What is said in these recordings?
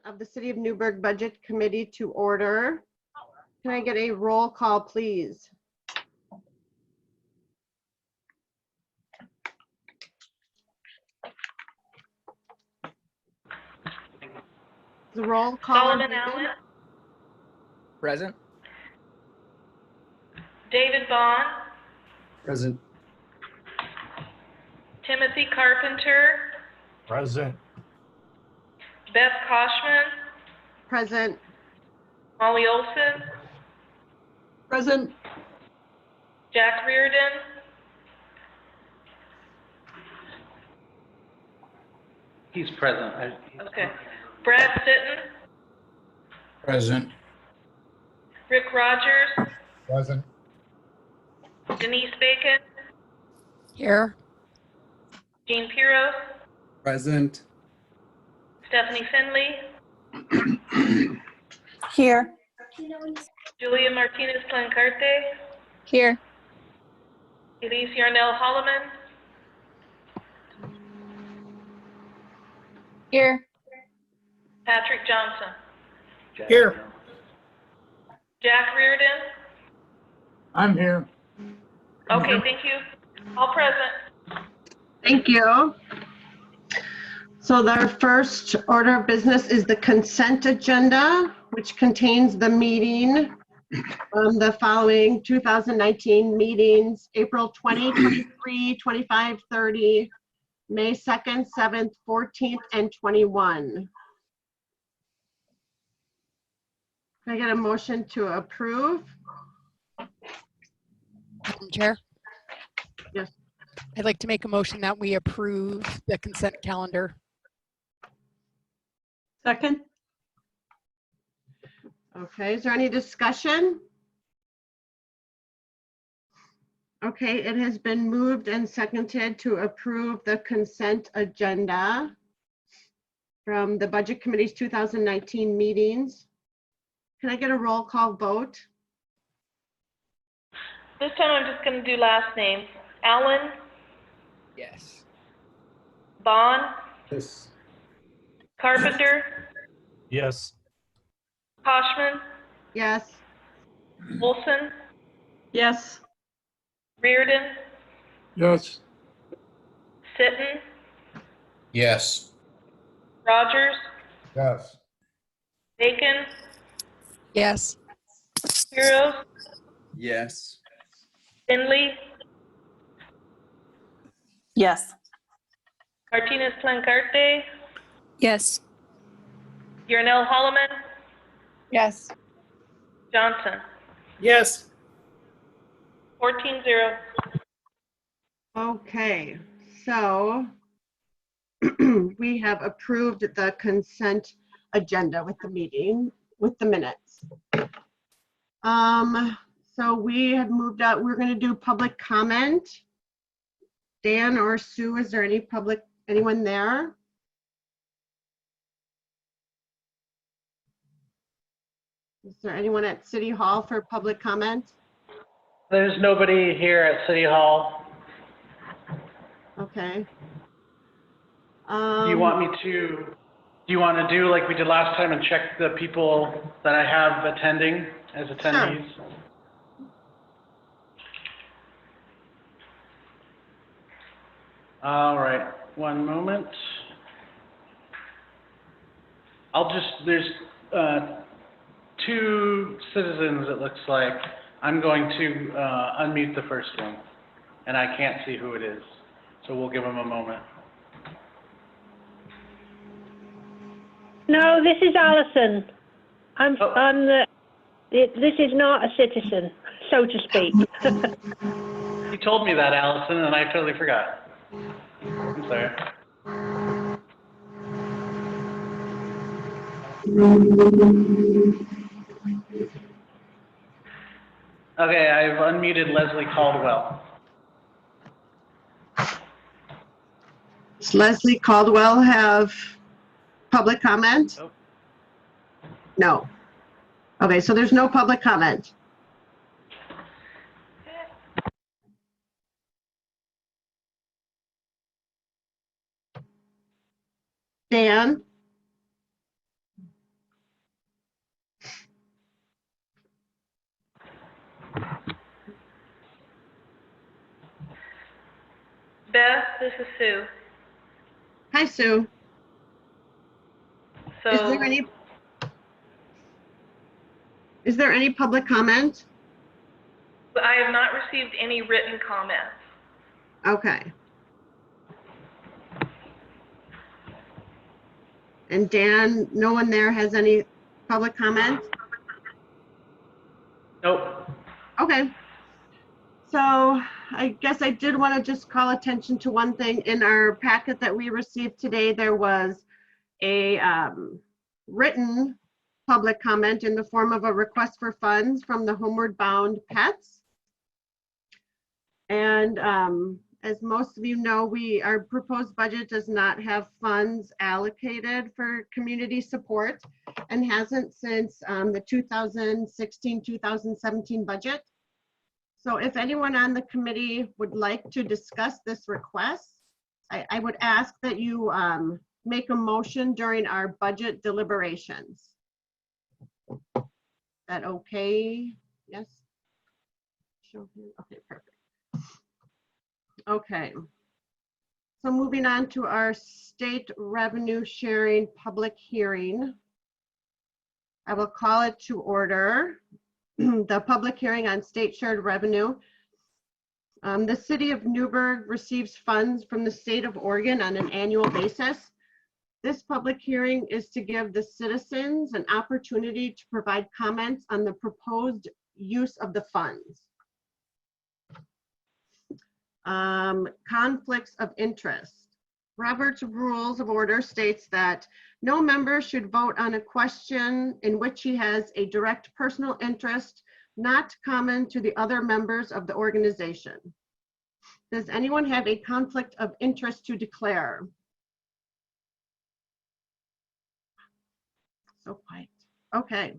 Of the City of Newberg Budget Committee to order. Can I get a roll call, please? The roll call. Sullivan Allen. Present. David Bond. Present. Timothy Carpenter. Present. Beth Koshman. Present. Molly Olson. Present. Jack Reardon. He's present. Okay. Brad Sitton. Present. Rick Rogers. Present. Denise Bacon. Here. Jean Pirro. Present. Stephanie Finley. Here. Julia Martinez Plancarte. Here. Elise Yarnell Holloman. Here. Patrick Johnson. Here. Jack Reardon. I'm here. Okay, thank you. All present. Thank you. So our first order of business is the consent agenda, which contains the meeting from the following 2019 meetings: April 20, 23, 25, 30, May 2nd, 7th, 14th, and 21. Can I get a motion to approve? Madam Chair, Yes. I'd like to make a motion that we approve the consent calendar. Second. Okay, is there any discussion? Okay, it has been moved and seconded to approve the consent agenda from the Budget Committee's 2019 meetings. Can I get a roll call vote? This time I'm just going to do last names. Allen. Yes. Bond. Yes. Carpenter. Yes. Koshman. Yes. Olson. Yes. Reardon. Yes. Sitton. Yes. Rogers. Yes. Bacon. Yes. Heroes. Yes. Finley. Yes. Martinez Plancarte. Yes. Yarnell Holloman. Yes. Johnson. Yes. 14-0. Okay, so we have approved the consent agenda with the meeting, with the minutes. So we have moved out, we're gonna do public comment. Dan or Sue, is there anyone there? Is there anyone at City Hall for public comment? There's nobody here at City Hall. Okay. Do you want to do like we did last time and check the people that I have attending as attendees? Sure. All right, one moment. There's two citizens, it looks like. I'm going to unmute the first one, and I can't see who it is, so we'll give them a moment. No, this is Alison. This is not a citizen, so to speak. You told me that, Allison, and I totally forgot. I'm sorry. Okay, I've unmuted Leslie Caldwell. Does Leslie Caldwell have public comment? Nope. No. Okay, so there's no public comment. Dan? Beth, this is Sue. Hi, Sue. So, Is there any public comment? I have not received any written comments. Okay. And Dan, no one there has any public comments? Nope. Okay. So I guess I did want to just call attention to one thing. In our packet that we received today, there was a written public comment in the form of a request for funds from the Homeward Bound Pets. And as most of you know, our proposed budget does not have funds allocated for community support and hasn't since the 2016-2017 budget. So if anyone on the committee would like to discuss this request, I would ask that you make a motion during our budget deliberations. Is that okay? Yes? Okay, perfect. Okay. So moving on to our state revenue sharing public hearing. I will call it to order. The public hearing on state shared revenue. The City of Newberg receives funds from the state of Oregon on an annual basis. This public hearing is to give the citizens an opportunity to provide comments on the proposed use of the funds. Conflicts of interest. Robert's Rules of Order states that no member should vote on a question in which he has a direct personal interest not common to the other members of the organization. Does anyone have a conflict of interest to declare? So quiet. Okay.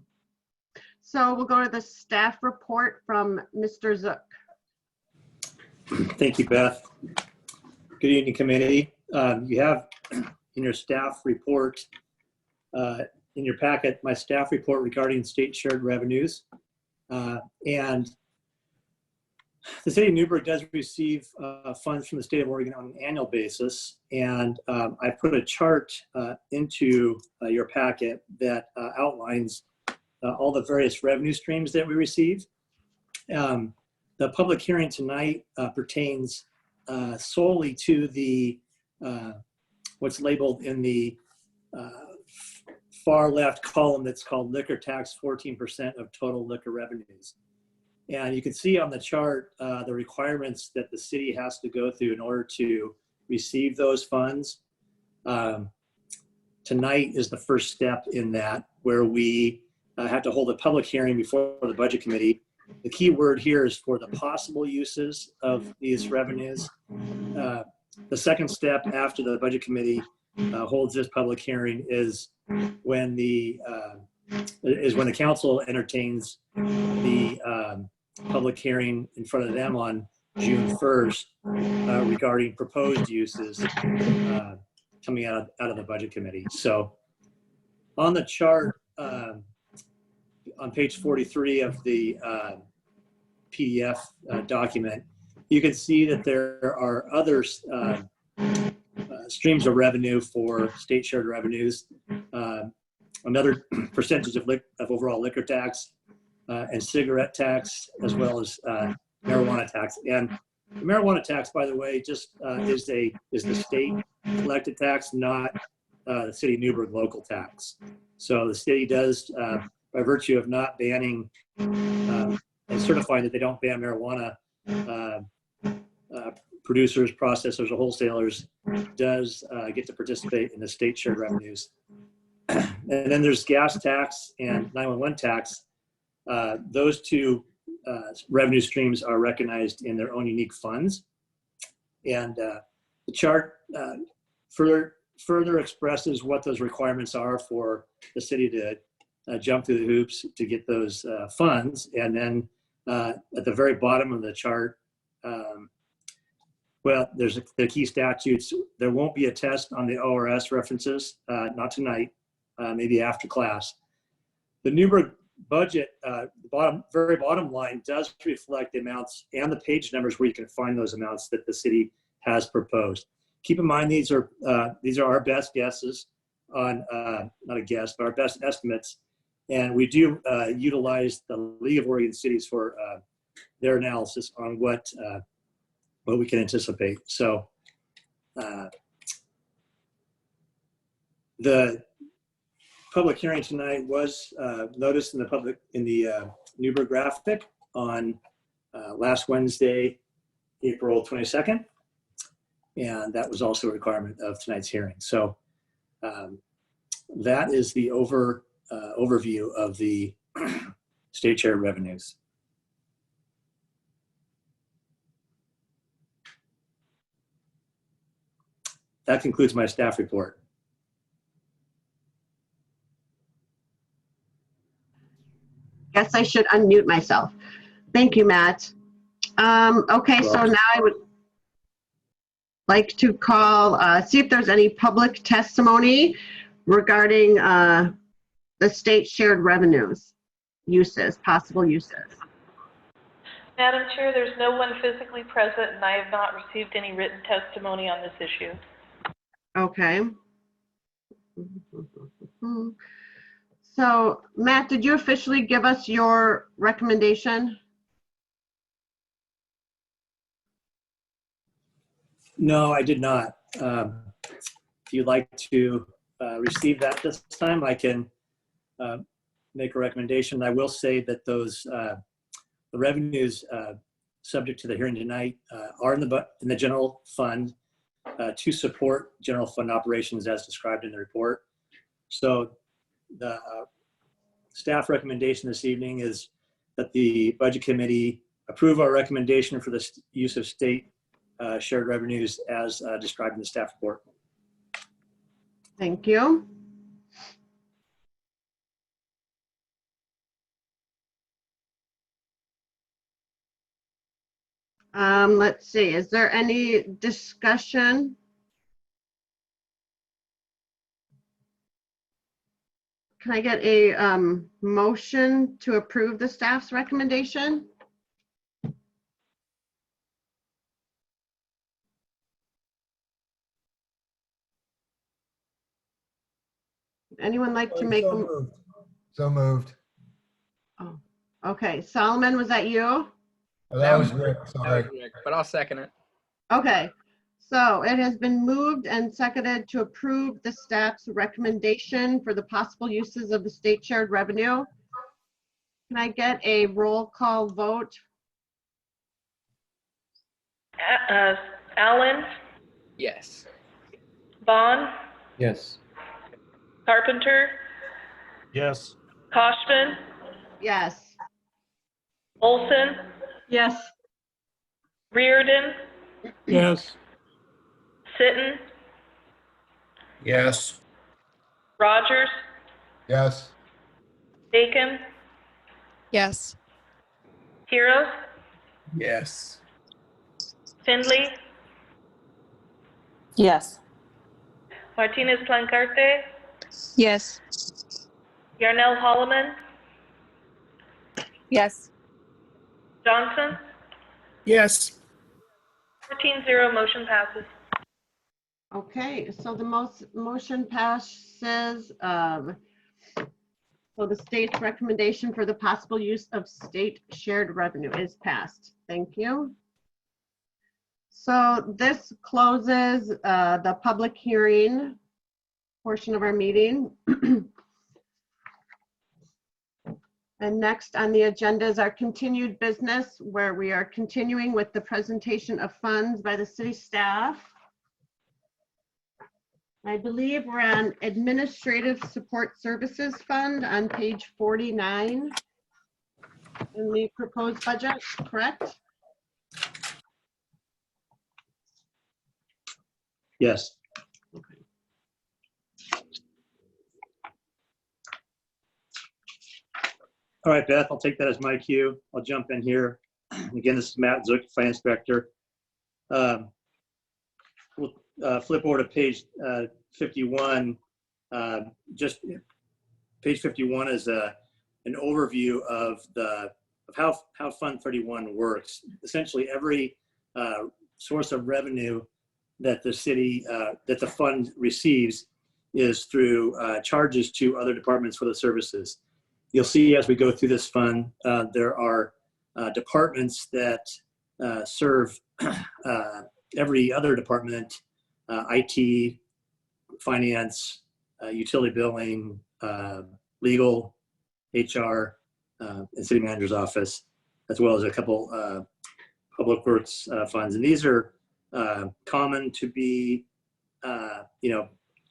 So we'll go to the staff report from Mr. Zook. Thank you, Beth. Good evening, committee. You have in your staff report, in your packet, my staff report regarding state shared revenues. And the city of Newberg does receive funds from the state of Oregon on an annual basis. And I put a chart into your packet that outlines all the various revenue streams that we receive. The public hearing tonight pertains solely to the what's labeled in the far left column that's called liquor tax, 14% of total liquor revenues. And you can see on the chart the requirements that the city has to go through in order to receive those funds. Tonight is the first step in that, where we have to hold a public hearing before the budget committee. The key word here is for the possible uses of these revenues. The second step after the budget committee holds this public hearing is when the council entertains the public hearing in front of them on June 1st regarding proposed uses coming out of the budget committee. So on the chart on page 43 of the PDF document, you can see that there are other streams of revenue for state shared revenues, another percentage of overall liquor tax and cigarette tax, as well as marijuana tax. And the marijuana tax, by the way, just is the state collected tax, not the city of Newberg local tax. So the city does, by virtue of not banning and certifying that they don't ban marijuana, producers, processors, or wholesalers, does get to participate in the state shared revenues. And then there's gas tax and 911 tax. Those two revenue streams are recognized in their own unique funds. And the chart further expresses what those requirements are for the city to jump through the hoops to get those funds. And then at the very bottom of the chart, well, there's the key statutes. There won't be a test on the ORS references, not tonight, maybe after class. The Newberg budget, the very bottom line does reflect the amounts and the page numbers where you can find those amounts that the city has proposed. Keep in mind, these are our best guesses on, not a guess, but our best estimates. And we do utilize the League of Oregon Cities for their analysis on what we can anticipate. So the public hearing tonight was noticed in the Newberg graphic on last Wednesday, April 22nd. And that was also a requirement of tonight's hearing. So that is the overview of the state share revenues. That concludes my staff report. Guess I should unmute myself. Thank you, Matt. Okay, so now I would like to call, see if there's any public testimony regarding the state shared revenues, possible uses. Madam Chair, there's no one physically present, and I have not received any written testimony on this issue. Okay. So, Matt, did you officially give us your recommendation? No, I did not. If you'd like to receive that this time, I can make a recommendation. I will say that those the revenues subject to the hearing tonight are in the general fund to support general fund operations as described in the report. So the staff recommendation this evening is that the Budget Committee approve our recommendation for the use of state shared revenues as described in the staff report. Thank you. Let's see, is there any discussion? Can I get a motion to approve the staff's recommendation? Anyone like to make a? So moved. Oh, okay. Solomon, was that you? Oh, that was Rick, That sorry. was Rick, but I'll second it. Okay. So it has been moved and seconded to approve the staff's recommendation for the possible uses of the state shared revenue. Can I get a roll call vote? Allen, Yes. Vaughn, Yes. Carpenter, Yes. Koshman, Yes. Olson, Yes. Reardon, Yes. Sitton, Yes. Rogers, Yes. Bacon, Yes. Hiros, Yes. Findley, Yes. Martinez Plancarte, Yes. Yarnell Holloman, Yes. Johnson. Yes. 14-0, motion passes. Okay, so the motion passes. So the state's recommendation for the possible use of state shared revenue is passed. Thank you. So this closes the public hearing portion of our meeting. And next on the agenda is our continued business, where we are continuing with the presentation of funds by the city staff. I believe we're on Administrative Support Services Fund on page 49 in the proposed budget, correct? Yes. All right, Beth, I'll take that as my cue. I'll jump in here. Again, this is Matt Zook, Finance Director. We'll flip over to page 51. Just page 51 is an overview of how Fund 31 works. Essentially, every source of revenue that the city, that the fund receives is through charges to other departments for the services. You'll see as we go through this fund, there are departments that serve every other department, IT, finance, utility billing, legal, HR, and city manager's office, as well as a couple public works funds. And these are common to be,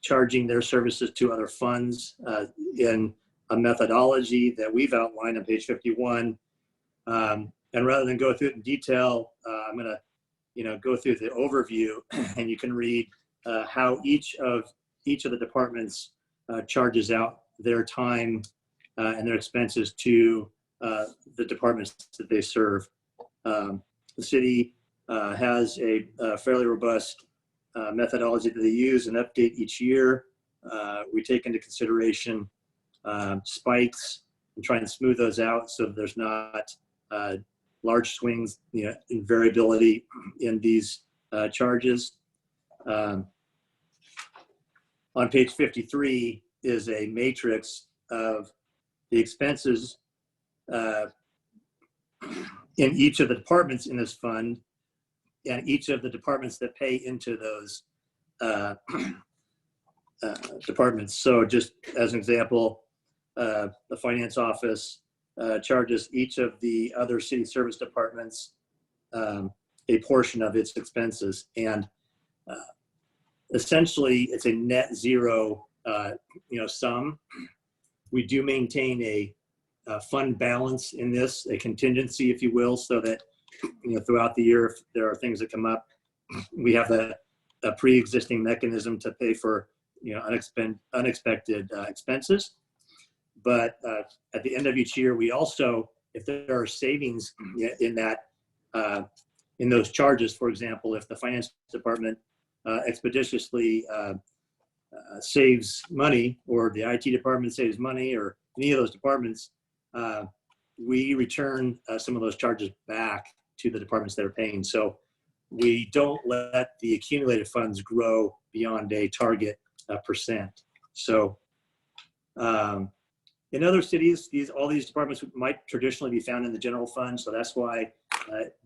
charging their services to other funds in a methodology that we've outlined on page 51. And rather than go through it in detail, I'm going to, go through the overview, and you can read how each of the departments charges out their time and their expenses to the departments that they serve. The city has a fairly robust methodology that they use and update each year. We take into consideration spikes and try and smooth those out so that there's not large swings, in variability in these charges. On page 53 is a matrix of the expenses in each of the departments in this fund, and each of the departments that pay into those departments. So just as an example, the finance office charges each of the other city service departments a portion of its expenses. And essentially it's a net zero sum. We do maintain a fund balance in this, a contingency, if you will, so that throughout the year, if there are things that come up, we have a pre-existing mechanism to pay for unexpected expenses. But at the end of each year, we also, if there are savings in that, in those charges, for example, if the finance department expeditiously saves money, or the IT department saves money, or any of those departments, we return some of those charges back to the departments that are paying. So we don't let the accumulated funds grow beyond a target percent. So in other cities, all these departments might traditionally be found in the general fund. So that's why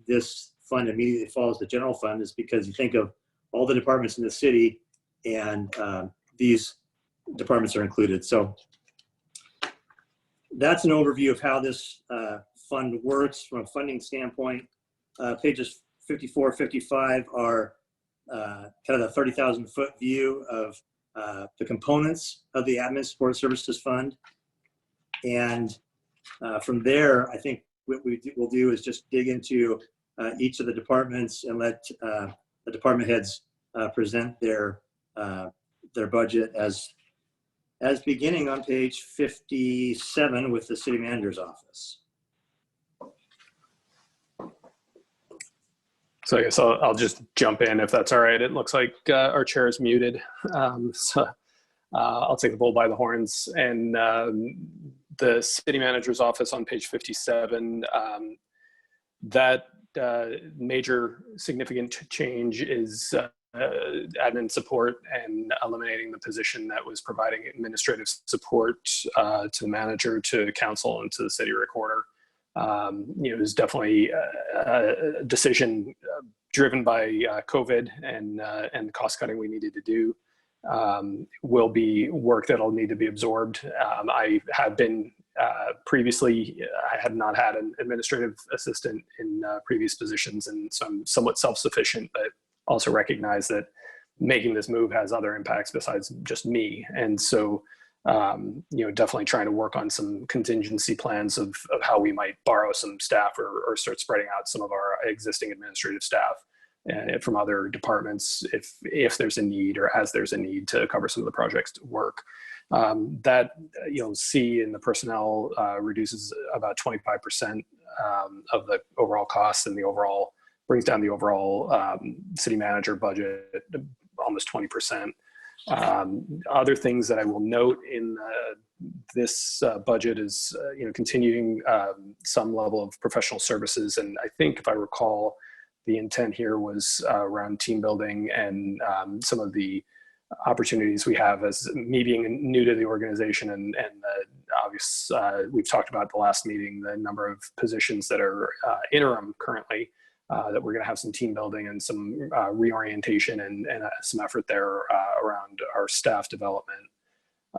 this fund immediately follows the general fund, is because you think of all the departments in the city, and these departments are included. So that's an overview of how this fund works from a funding standpoint. Pages 54, 55 are kind of the 30,000 foot view of the components of the Admin Support Services Fund. And from there, I think what we'll do is just dig into each of the departments and let the department heads present their budget as beginning on page 57 with the city manager's office. So I guess I'll just jump in if that's all right. It looks like our chair is muted. So I'll take the bull by the horns. And the city manager's office on page 57, that major significant change is admin support and eliminating the position that was providing administrative support to the manager, to council, and to the city recorder. It was definitely a decision driven by COVID and cost cutting we needed to do. Will be work that'll need to be absorbed. I have been previously, I had not had an administrative assistant in previous positions, and so I'm somewhat self-sufficient, but also recognize that making this move has other impacts besides just me. And so, definitely trying to work on some contingency plans of how we might borrow some staff or start spreading out some of our existing administrative staff from other departments if there's a need, or as there's a need, to cover some of the projects work. That you'll see in the personnel reduces about 25% of the overall costs, and the overall brings down the overall city manager budget almost 20%. Other things that I will note in this budget is continuing some level of professional services, and I think, if I recall, the intent here was around team building and some of the opportunities we have as me being new to the organization and the obvious, we've talked about the last meeting, the number of positions that are interim currently, that we're going to have some team building and some reorientation and some effort there around our staff development.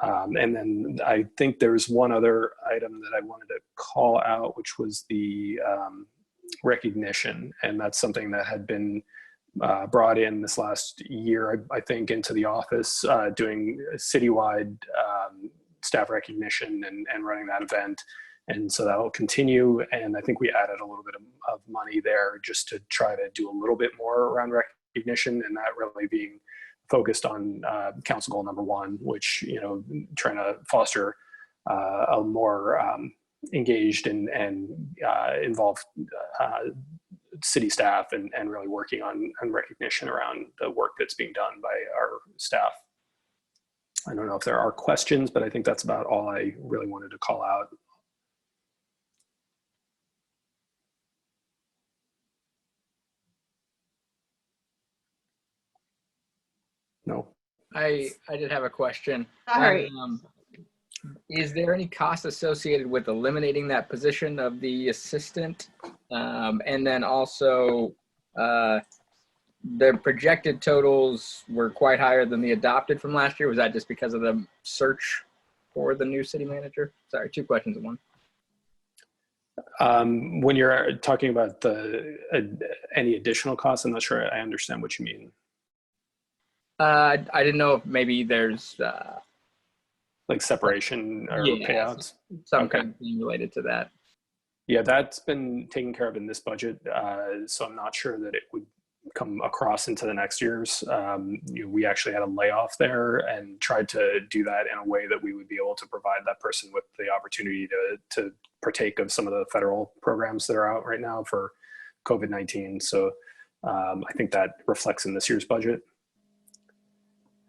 And then I think there's one other item that I wanted to call out, which was the recognition. And that's something that had been brought in this last year, I think, into the office, doing citywide staff recognition and running that event. And so that will continue. And I think we added a little bit of money there just to try to do a little bit more around recognition, and that really being focused on council goal number 1, which, you know, trying to foster a more engaged and involved city staff and really working on recognition around the work that's being done by our staff. I don't know if there are questions, but I think that's about all I really wanted to call out. No. I did have a question. Sorry. Is there any cost associated with eliminating that position of the assistant? And then also, the projected totals were quite higher than the adopted from last year. Was that just because of the search for the new city manager? Sorry, 2 questions in one. When you're talking about any additional costs, I'm not sure I understand what you mean. I didn't know if maybe there's Like separation or payouts? Some kind of thing related to that. Yeah, that's been taken care of in this budget. So I'm not sure that it would come across into the next year's. We actually had a layoff there and tried to do that in a way that we would be able to provide that person with the opportunity to partake of some of the federal programs that are out right now for COVID-19. So I think that reflects in this year's budget.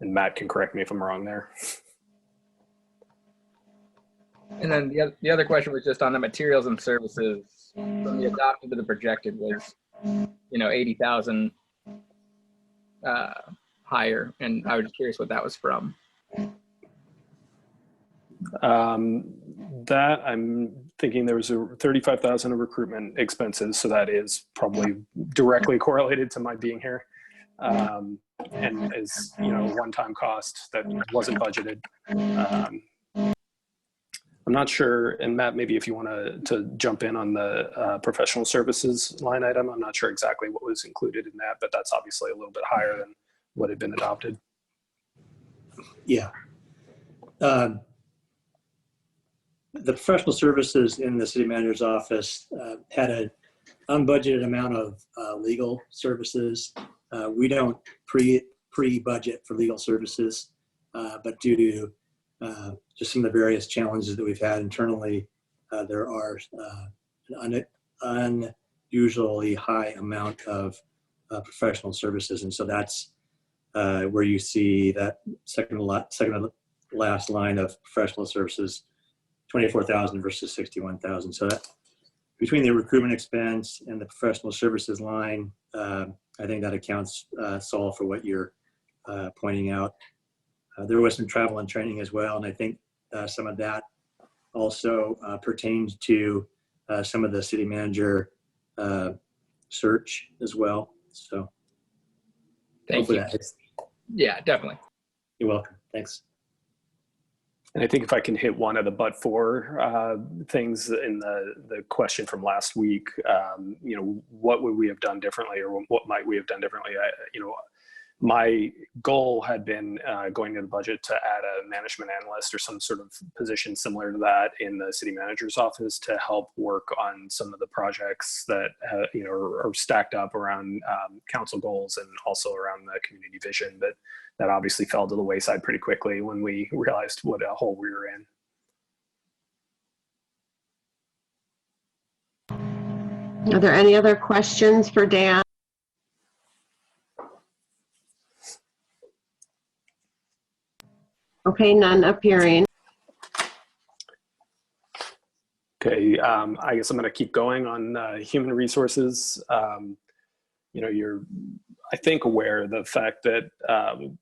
And Matt can correct me if I'm wrong there. And then the other question was just on the materials and services. From the adopted to the projected was, 80,000 higher, and I was just curious what that was from. That I'm thinking there was a 35,000 of recruitment expenses, so that is probably directly correlated to my being here, and is one-time cost that wasn't budgeted. I'm not sure, and Matt, maybe if you want to jump in on the professional services line item, I'm not sure exactly what was included in that, but that's obviously a little bit higher than what had been adopted. Yeah. The professional services in the city manager's office had an unbudgeted amount of legal services. We don't pre-budget for legal services, but due to just some of the various challenges that we've had internally, there are an unusually high amount of professional services. And so that's where you see that second to last line of professional services, 24,000 versus 61,000. So that between the recruitment expense and the professional services line, I think that accounts, Saul, for what you're pointing out. There was some travel and training as well, and I think some of that also pertains to some of the city manager search as well. So Thank you. Yeah, definitely. You're welcome. Thanks. And I think if I can hit one of the but for things in the question from last week, what would we have done differently, or what might we have done differently? My goal had been going to the budget to add a management analyst or some sort of position similar to that in the city manager's office to help work on some of the projects that are stacked up around council goals and also around the community vision. But that obviously fell to the wayside pretty quickly when we realized what a hole we were in. Are there any other questions for Dan? Okay, none appearing. Okay, I guess I'm going to keep going on human resources. you're, I think, aware of the fact that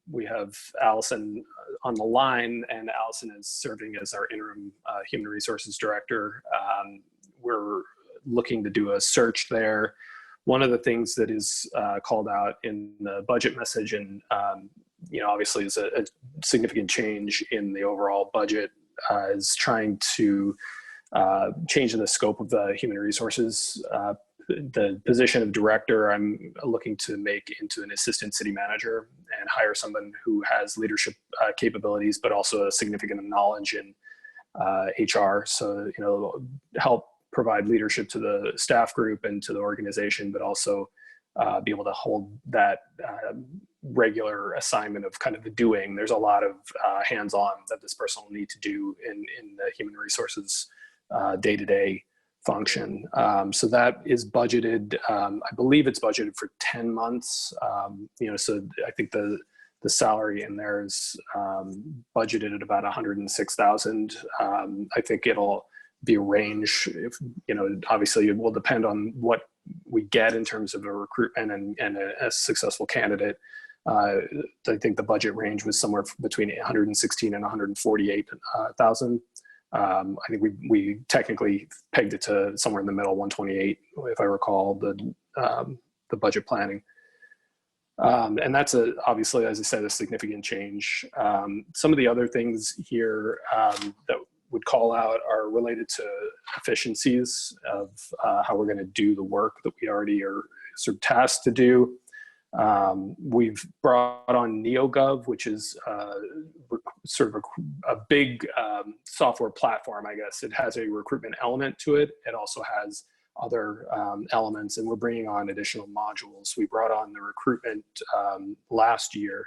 we have Allison on the line, and Allison is serving as our interim human resources director. We're looking to do a search there. One of the things that is called out in the budget message, and obviously is a significant change in the overall budget, is trying to change the scope of the human resources. The position of director, I'm looking to make into an assistant city manager and hire someone who has leadership capabilities, but also a significant knowledge in HR. So, help provide leadership to the staff group and to the organization, but also be able to hold that regular assignment of kind of the doing. There's a lot of hands-on that this person will need to do in the human resources day-to-day function. So that is budgeted. I believe it's budgeted for 10 months. So I think the salary in there is budgeted at about 106,000. I think it'll be a range. Obviously it will depend on what we get in terms of a recruitment and a successful candidate. I think the budget range was somewhere between 116 and 148,000. I think we technically pegged it to somewhere in the middle, 128, if I recall the budget planning. And that's obviously, as I said, a significant change. Some of the other things here that would call out are related to efficiencies of how we're going to do the work that we already are sort of tasked to do. We've brought on NeoGov, which is sort of a big software platform, I guess. It has a recruitment element to it. It also has other elements, and we're bringing on additional modules. We brought on the recruitment last year,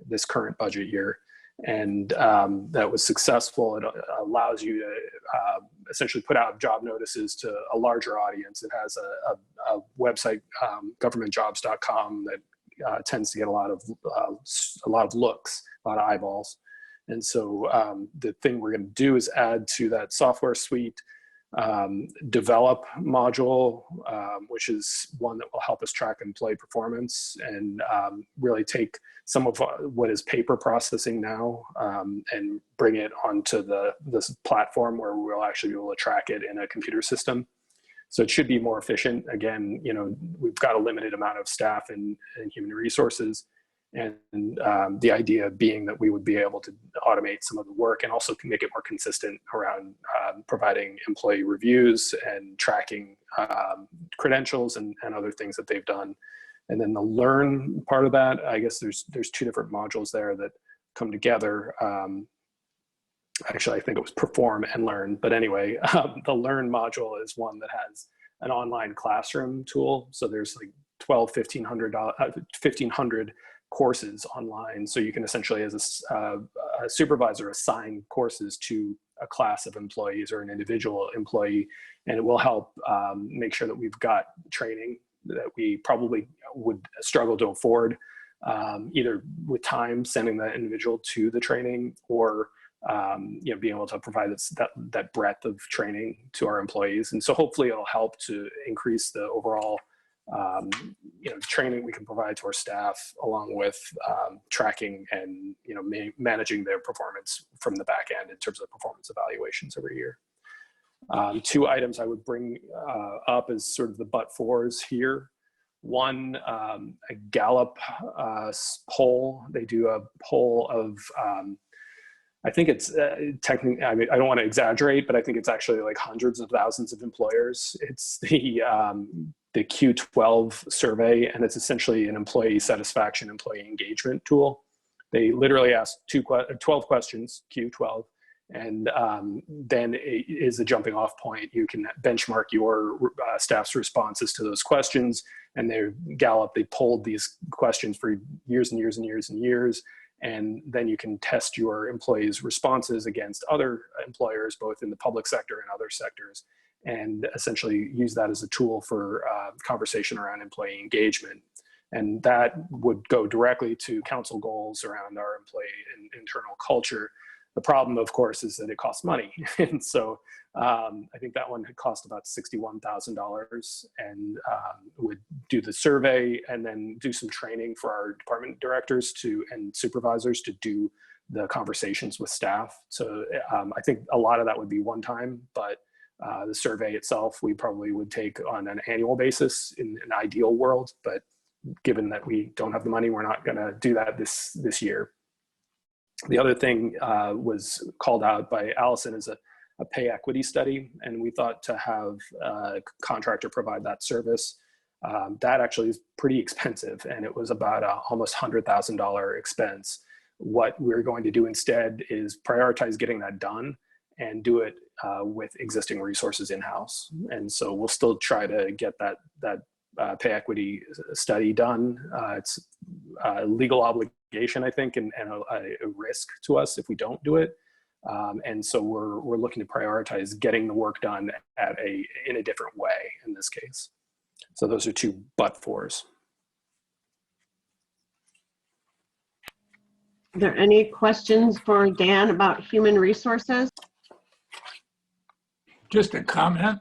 this current budget year, and that was successful. It allows you to essentially put out job notices to a larger audience. It has a website, governmentjobs.com, that tends to get a lot of looks, a lot of eyeballs. And so the thing we're going to do is add to that software suite develop module, which is one that will help us track employee performance and really take some of what is paper processing now and bring it onto this platform where we'll actually be able to track it in a computer system. So it should be more efficient. Again, we've got a limited amount of staff and human resources. And the idea being that we would be able to automate some of the work and also make it more consistent around providing employee reviews and tracking credentials and other things that they've done. And then the learn part of that, I guess there's two different modules there that come together. Actually, I think it was perform and learn. But anyway, the learn module is one that has an online classroom tool. So there's like 1,500 courses online. So you can essentially, as a supervisor, assign courses to a class of employees or an individual employee, and it will help make sure that we've got training that we probably would struggle to afford, either with time sending that individual to the training or being able to provide that breadth of training to our employees. And so hopefully it'll help to increase the overall training we can provide to our staff, along with tracking and managing their performance from the back end in terms of performance evaluations every year. Two items I would bring up as sort of the but-fors here. One, a Gallup poll. They do a poll of I think it's technically, I mean, I don't want to exaggerate, but I think it's actually like hundreds of thousands of employers. It's the Q12 survey, and it's essentially an employee satisfaction, employee engagement tool. They literally ask 12 questions, Q12, and then it is a jumping off point. You can benchmark your staff's responses to those questions, and Gallup, they polled these questions for years and years and years and years. And then you can test your employees' responses against other employers, both in the public sector and other sectors, and essentially use that as a tool for conversation around employee engagement. And that would go directly to council goals around our employee and internal culture. The problem, of course, is that it costs money. And so I think that one had cost about $61,000, and would do the survey and then do some training for our department directors and supervisors to do the conversations with staff. So I think a lot of that would be one time, but the survey itself, we probably would take on an annual basis in an ideal world. But given that we don't have the money, we're not going to do that this year. The other thing was called out by Allison as a pay equity study, and we thought to have a contractor provide that service. That actually is pretty expensive, and it was about almost $100,000 expense. What we're going to do instead is prioritize getting that done and do it with existing resources in-house. And so we'll still try to get that pay equity study done. It's a legal obligation, I think, and a risk to us if we don't do it. And so we're looking to prioritize getting the work done in a different way in this case. So those are two but-fors. Are there any questions for Dan about human resources? Just a comment.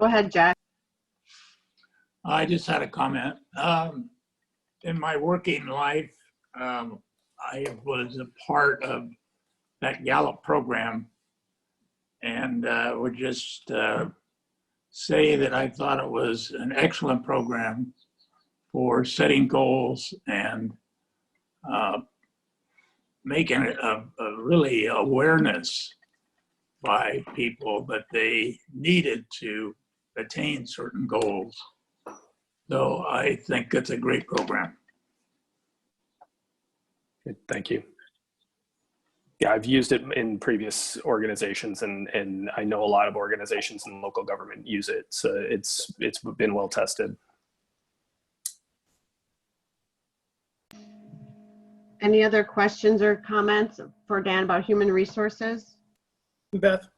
Go ahead, Jack. I just had a comment. In my working life, I was a part of that Gallup program, and would just say that I thought it was an excellent program for setting goals and making a really awareness by people that they needed to attain certain goals. So I think it's a great program. Good, thank you. Yeah, I've used it in previous organizations, and I know a lot of organizations in local government use it. So it's been well tested. Any other questions or comments for Dan about human resources? Beth.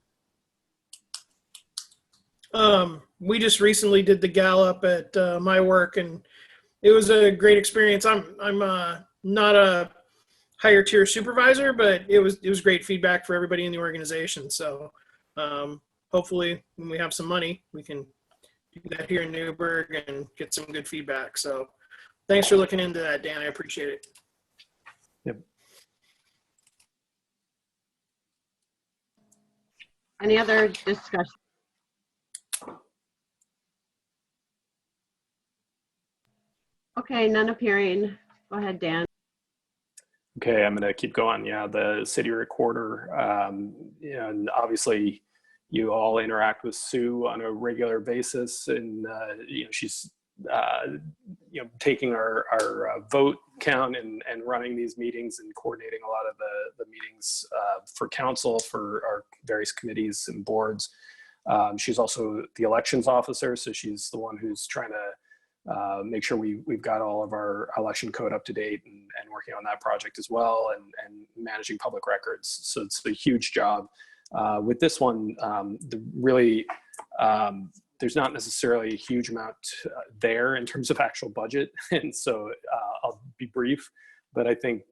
We just recently did the Gallup at my work, and it was a great experience. I'm not a higher tier supervisor, but it was great feedback for everybody in the organization. So hopefully when we have some money, we can do that here in Newberg and get some good feedback. So thanks for looking into that, Dan. I appreciate it. Yep. Any other discussion? Okay, none appearing. Go ahead, Dan. Okay, I'm going to keep going. Yeah, the city recorder, and obviously you all interact with Sue on a regular basis, and she's taking our vote count and running these meetings and coordinating a lot of the meetings for council, for our various committees and boards. She's also the elections officer, so she's the one who's trying to make sure we've got all of our election code up to date and working on that project as well, and managing public records. So it's a huge job. With this one, there's not necessarily a huge amount there in terms of actual budget. And so I'll be brief, but I think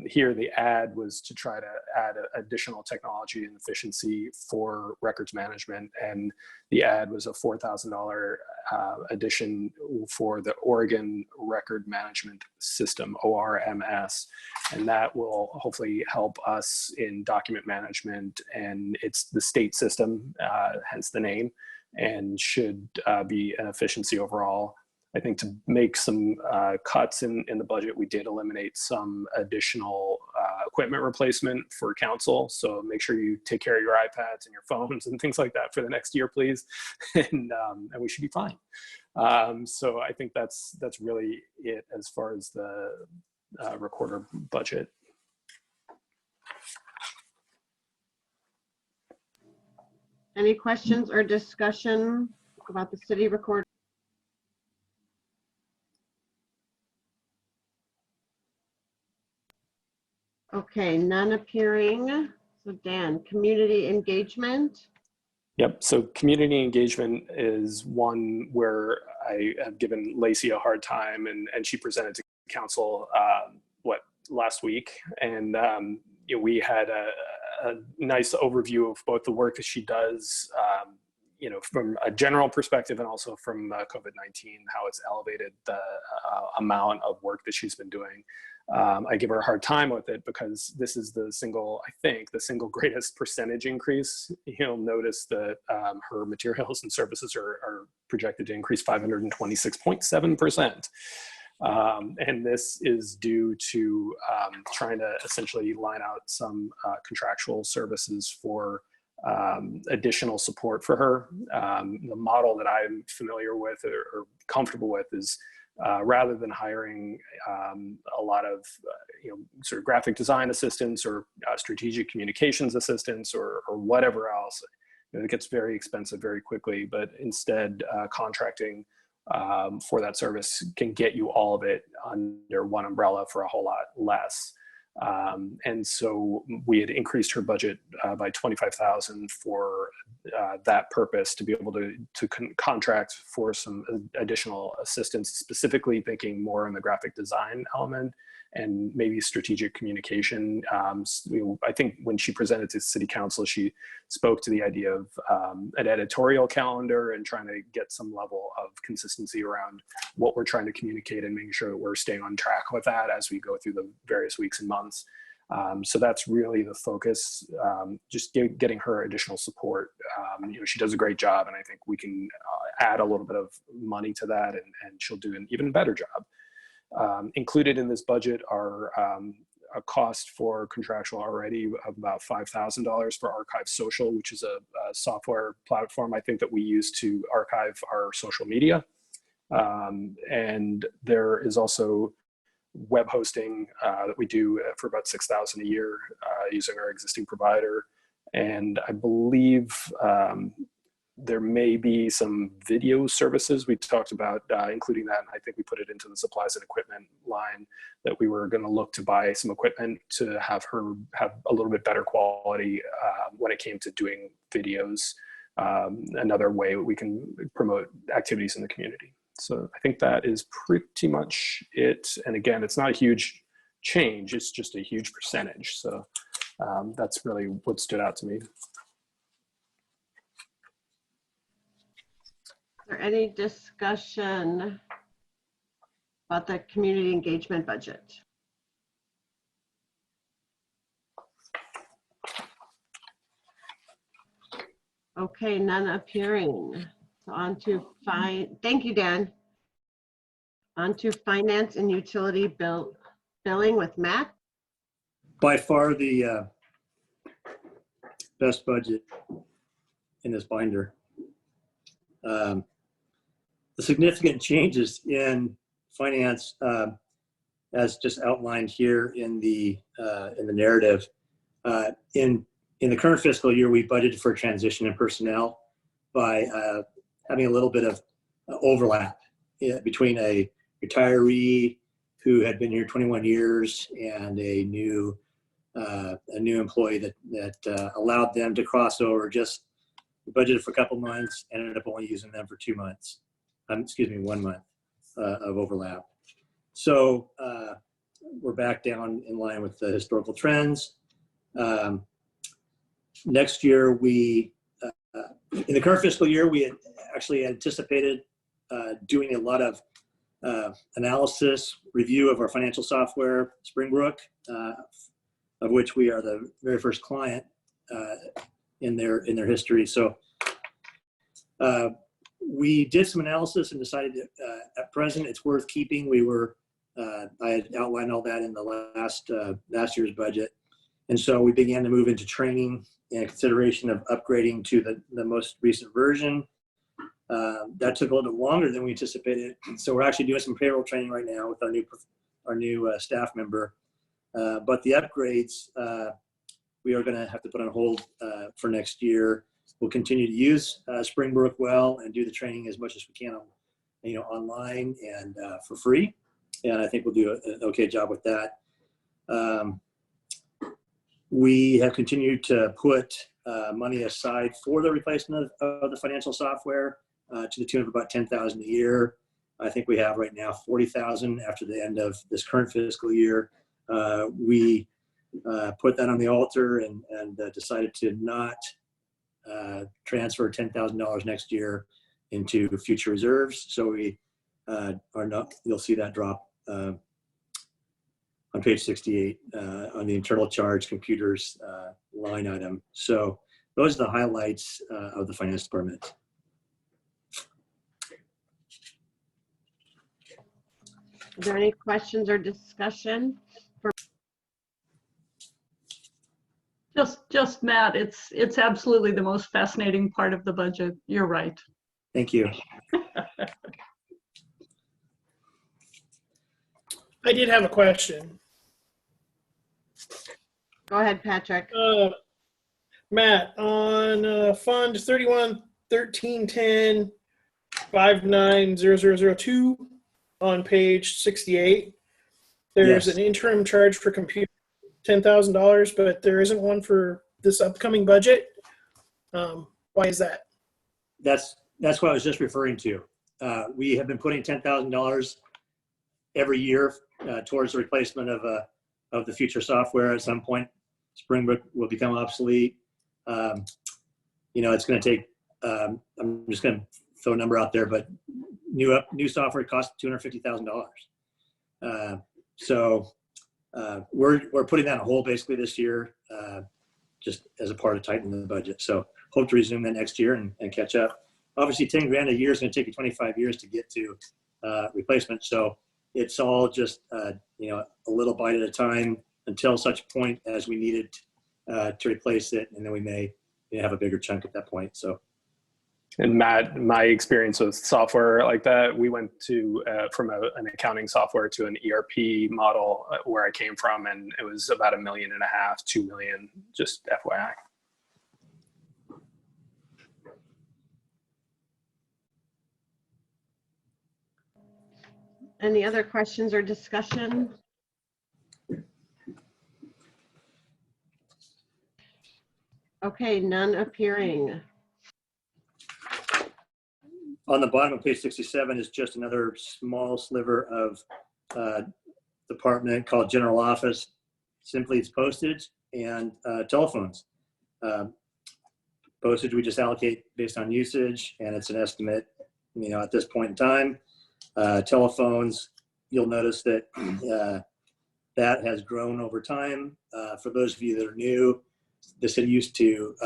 here the ad was to try to add additional technology and efficiency for records management. And the ad was a $4,000 addition for the Oregon Record Management System, ORMS. And that will hopefully help us in document management. And it's the state system, hence the name, and should be an efficiency overall. I think to make some cuts in the budget, we did eliminate some additional equipment replacement for council. So make sure you take care of your iPads and your phones and things like that for the next year, please. And we should be fine. So I think that's really it as far as the recorder budget. Any questions or discussion about the city recorder? Okay, none appearing. So Dan, community engagement. Yep, so community engagement is one where I have given Lacey a hard time, and she presented to council, last week, and we had a nice overview of both the work that she does, from a general perspective, and also from COVID-19, how it's elevated the amount of work that she's been doing. I give her a hard time with it because this is the single greatest percentage increase. You'll notice that her materials and services are projected to increase 526.7%. And this is due to trying to essentially line out some contractual services for additional support for her. The model that I'm familiar with or comfortable with is rather than hiring a lot of sort of graphic design assistants or strategic communications assistants or whatever else, it gets very expensive very quickly, but instead contracting for that service can get you all of it under one umbrella for a whole lot less. And so we had increased her budget by $25,000 for that purpose, to be able to contract for some additional assistance, specifically thinking more on the graphic design element and maybe strategic communication. I think when she presented to City Council, she spoke to the idea of an editorial calendar and trying to get some level of consistency around what we're trying to communicate and making sure that we're staying on track with that as we go through the various weeks and months. So that's really the focus, just getting her additional support. She does a great job, and I think we can add a little bit of money to that, and she'll do an even better job. Included in this budget are a cost for contractual already of about $5,000 for Archive Social, which is a software platform I think that we use to archive our social media. And there is also web hosting that we do for about $6,000 a year using our existing provider. And I believe there may be some video services. We talked about including that, and I think we put it into the supplies and equipment line, that we were going to look to buy some equipment to have her have a little bit better quality when it came to doing videos. Another way we can promote activities in the community. So I think that is pretty much it. And again, it's not a huge change, it's just a huge percentage. So that's really what stood out to me. Is there any discussion about the community engagement budget? Okay, none appearing. So on to thank you, Dan. On to finance and utility billing with Matt. By far the best budget in this binder. The significant changes in finance, as just outlined here in the narrative, in the current fiscal year, we budgeted for transition in personnel by having a little bit of overlap between a retiree who had been here 21 years and a new employee that allowed them to cross over. Just budgeted for a couple months, ended up only using them for 2 months. 1 month of overlap. So we're back down in line with the historical trends. Next year, in the current fiscal year, we had actually anticipated doing a lot of analysis, review of our financial software, Springbrook, of which we are the very first client in their history. So we did some analysis and decided that at present it's worth keeping. I had outlined all that in the last year's budget. And so we began to move into training and consideration of upgrading to the most recent version. That took a little bit longer than we anticipated. So we're actually doing some payroll training right now with our new staff member. But the upgrades, we are gonna have to put on hold for next year. We'll continue to use Springbrook well and do the training as much as we can, online and for free. And I think we'll do an okay job with that. We have continued to put money aside for the replacement of the financial software to the tune of about $10,000 a year. I think we have right now $40,000 after the end of this current fiscal year we put that on the altar and decided to not transfer $10,000 next year into future reserves. So we are not, you'll see that drop on page 68 on the internal charge computers line item. So those are the highlights of the finance department. Are there any questions or discussion? Just Matt, it's absolutely the most fascinating part of the budget. You're right. Thank you. I did have a question. Go ahead, Patrick. Matt, on Fund 311310 590002 on page 68, there's Yes. an interim charge for computer $10,000, but there isn't one for this upcoming budget. Why is that? That's what I was just referring to. We have been putting $10,000 every year towards the replacement of the future software. At some point, Springbrook will become obsolete. It's going to take. I'm just going to throw a number out there, but new software costs $250,000. So we're putting that on hold basically this year, just as a part of tightening the budget. So hope to resume that next year and catch up. Obviously, 10 grand a year is going to take you 25 years to get to replacement. So it's all just a little bite at a time until such point as we need it to replace it, and then we may have a bigger chunk at that point. So. And Matt, my experience with software like that, we went to from an accounting software to an ERP model where I came from, and it was about $1.5 million, $2 million, just FYI. Any other questions or discussion? Okay, none appearing. On the bottom of page 67 is just another small sliver of department called General Office. Simply it's postage and telephones. Postage we just allocate based on usage, and it's an estimate, at this point in time. Telephones, you'll notice that that has grown over time. For those of you that are new, the city used to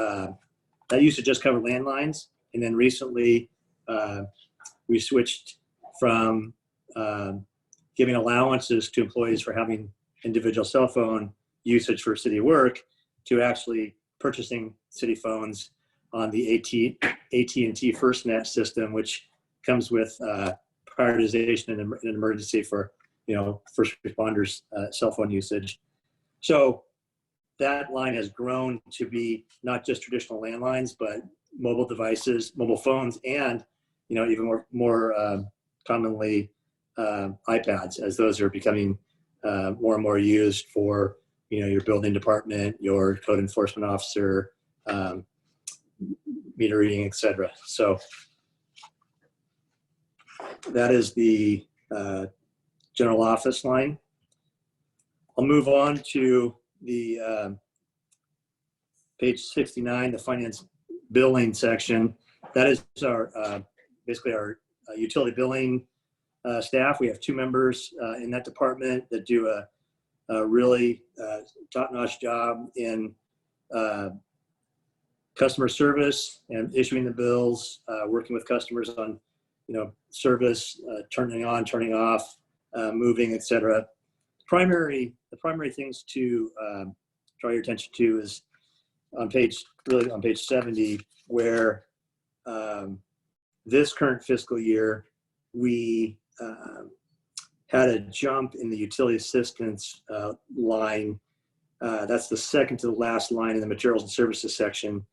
just cover landlines, and then recently we switched from giving allowances to employees for having individual cell phone usage for city work to actually purchasing city phones on the AT&T FirstNet system, which comes with prioritization in an emergency for first responders cell phone usage. So that line has grown to be not just traditional landlines, but mobile devices, mobile phones, and even more commonly iPads, as those are becoming more and more used for your building department, your code enforcement officer, meter reading, etc. So that is the general office line. I'll move on to the page 69, the finance billing section. That is our basically our utility billing staff. We have 2 members in that department that do a really top-notch job in customer service and issuing the bills, working with customers on service, turning on, turning off, moving, etc. The primary things to draw your attention to is on page 70, where this current fiscal year we had a jump in the utility assistance line. That's the second to the last line in the materials and services section.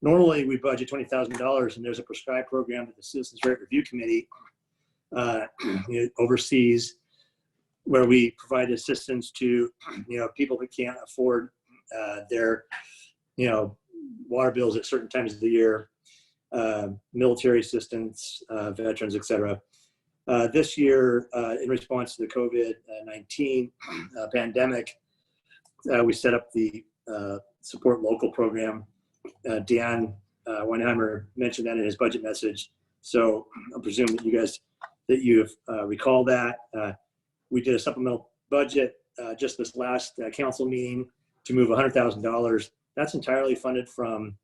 Normally we budget $20,000, and there's a prescribed program that the Citizens Rate Review Committee oversees, where we provide assistance to people that can't afford their water bills at certain times of the year, military assistance, veterans, etc. This year, in response to the COVID-19 pandemic, we set up the Support Local program. Dan Weinheimer mentioned that in his budget message. So I presume that you recall that. We did a supplemental budget just this last council meeting to move $100,000. That's entirely funded from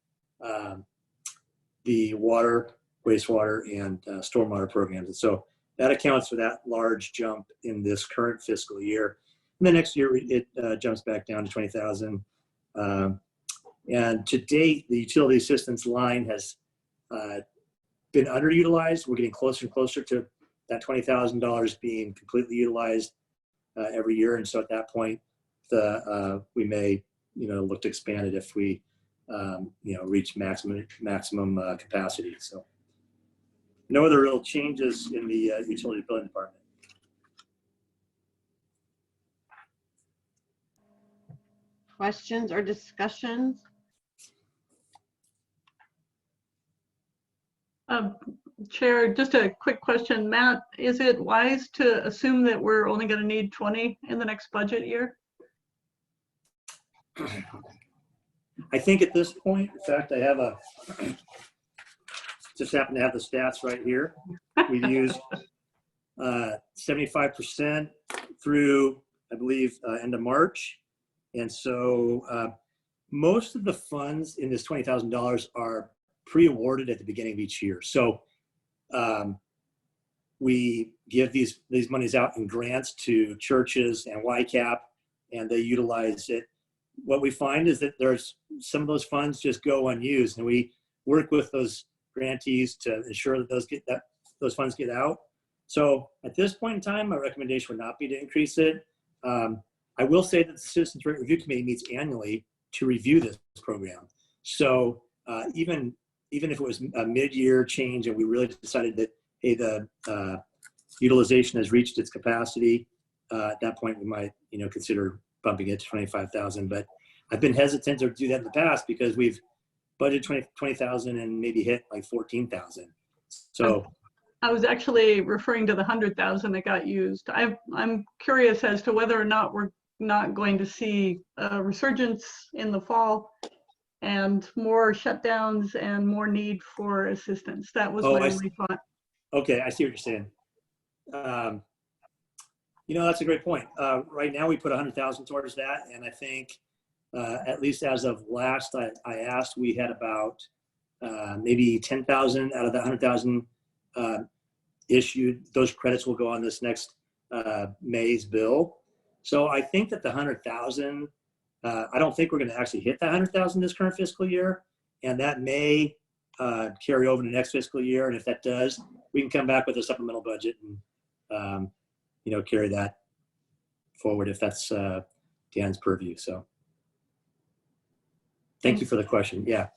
the water, wastewater, and stormwater programs. And so that accounts for that large jump in this current fiscal year. And then next year, it jumps back down to 20,000. And to date, the utility assistance line has been underutilized. We're getting closer and closer to that $20,000 being completely utilized every year. And so at that point, we may, look to expand it if we, reach maximum capacity. So no other real changes in the utility billing department. Questions or discussions? Chair, just a quick question. Matt, is it wise to assume that we're only going to need 20 in the next budget year? I think at this point, in fact, I have just happen to have the stats right here. We've used 75% through, I believe, end of March. And so most of the funds in this $20,000 are pre-awarded at the beginning of each year. So we give these monies out in grants to churches and YCAP, and they utilize it. What we find is that there's some of those funds just go unused, and we work with those grantees to ensure that those funds get out. So at this point in time, my recommendation would not be to increase it. I will say that the Citizens Rate Review Committee meets annually to review this program. So even if it was a mid-year change and we really decided that, hey, the utilization has reached its capacity, at that point we might, consider bumping it to 25,000. But I've been hesitant to do that in the past because we've budgeted 20,000 and maybe hit like 14,000. So I was actually referring to the 100,000 that got used. I'm curious as to whether or not we're not going to see a resurgence in the fall and more shutdowns and more need for assistance. That was my only thought. Okay, I see what you're saying. That's a great point. Right now we put 100,000 towards that, and I think at least as of last I asked, we had about maybe 10,000 out of the 100,000 issued. Those credits will go on this next May's bill. So I think that the 100,000, I don't think we're going to actually hit that 100,000 this current fiscal year, and that may carry over to next fiscal year. And if that does, we can come back with a supplemental budget and carry that forward if that's Dan's purview. So thank you for the question. Yeah.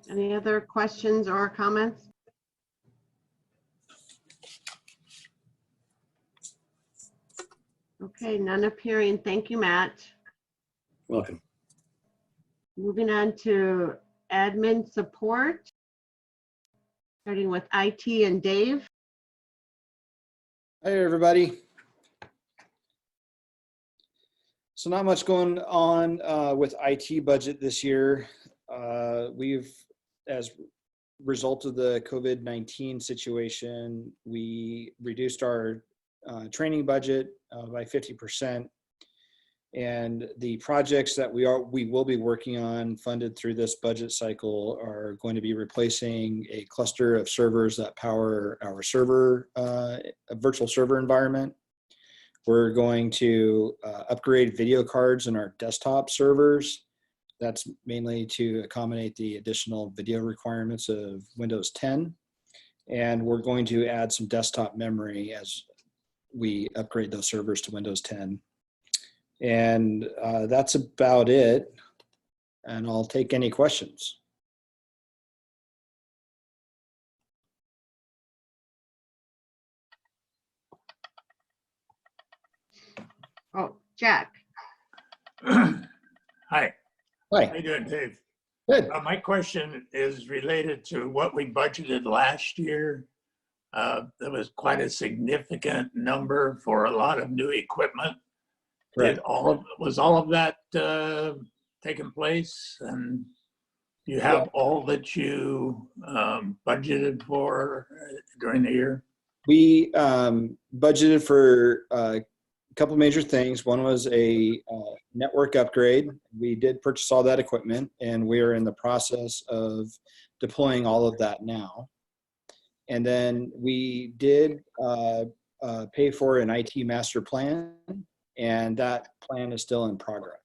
Any other questions or comments? Okay, none appearing. Thank you, Matt. Welcome. Moving on to admin support, starting with IT and Dave. Hi, everybody. So not much going on with IT budget this year. We've, as a result of the COVID-19 situation, we reduced our training budget by 50%. And the projects that we will be working on funded through this budget cycle are going to be replacing a cluster of servers that power our server, a virtual server environment. We're going to upgrade video cards in our desktop servers. That's mainly to accommodate the additional video requirements of Windows 10. And we're going to add some desktop memory as we upgrade those servers to Windows 10. And that's about it. And I'll take any questions. Oh, Jack. Hi. Hi. How you doing, Dave? Good. My question is related to what we budgeted last year. There was quite a significant number for a lot of new equipment. Correct. Was all of that taking place? And you have all that you budgeted for during the year? We budgeted for a couple major things. One was a network upgrade. We did purchase all that equipment, and we are in the process of deploying all of that now. And then we did pay for an IT master plan, and that plan is still in progress.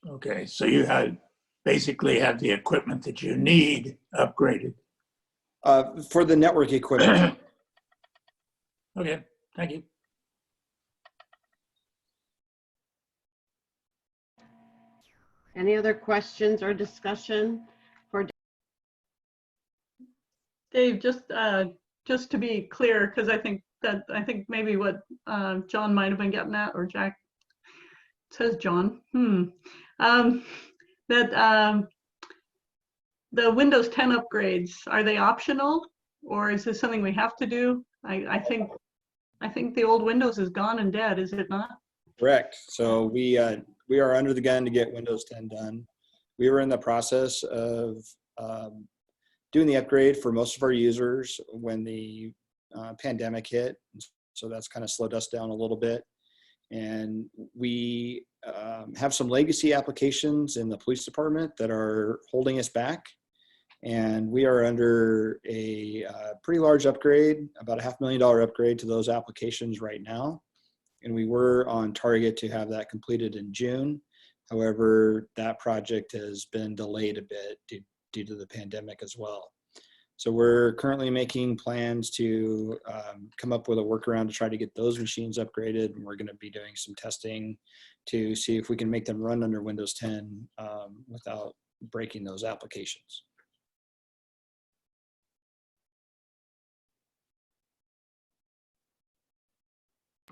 Okay, so you basically have the equipment that you need upgraded. For the network equipment. Okay, thank you. Any other questions or discussion for Dave, just to be clear, because I think maybe what John might have been getting at, or Jack, it says John. The Windows 10 upgrades, are they optional, or is this something we have to do? I think the old Windows is gone and dead, is it not? Correct. So we are under the gun to get Windows 10 done. We were in the process of doing the upgrade for most of our users when the pandemic hit. So that's kind of slowed us down a little bit. And we have some legacy applications in the police department that are holding us back. And we are under a pretty large upgrade, about a $500,000 upgrade to those applications right now. And we were on target to have that completed in June. However, that project has been delayed a bit due to the pandemic as well. So we're currently making plans to come up with a workaround to try to get those machines upgraded. And we're going to be doing some testing to see if we can make them run under Windows 10 without breaking those applications.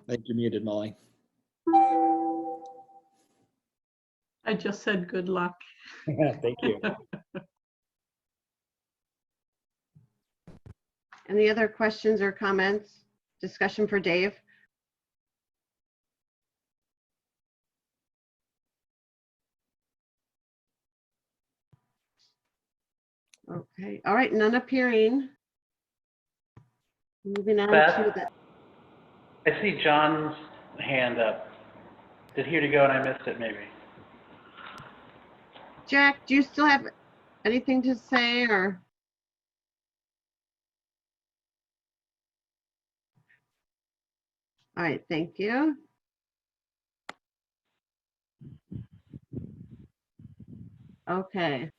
I think you're muted, Molly. I just said good luck. Thank you. any other questions or comments? Discussion for Dave? Okay, all right, none appearing. Moving on Beth? to the, I see John's hand up. Did he to go and I missed it maybe? Jack, do you still have anything to say or? All right, thank you. Okay.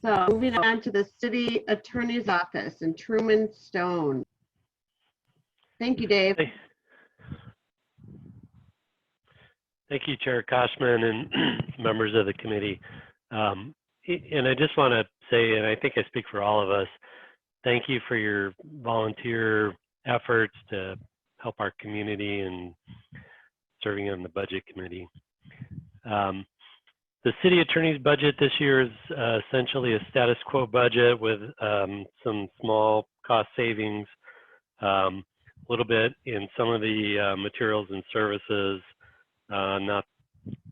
So moving on to the city attorney's office in Truman Stone. Thank you, Dave. Thank you, Chair Koshman and members of the committee. And I just want to say, and I think I speak for all of us, thank you for your volunteer efforts to help our community and serving on the budget committee. The city attorney's budget this year is essentially a status quo budget with some small cost savings, a little bit in some of the materials and services, not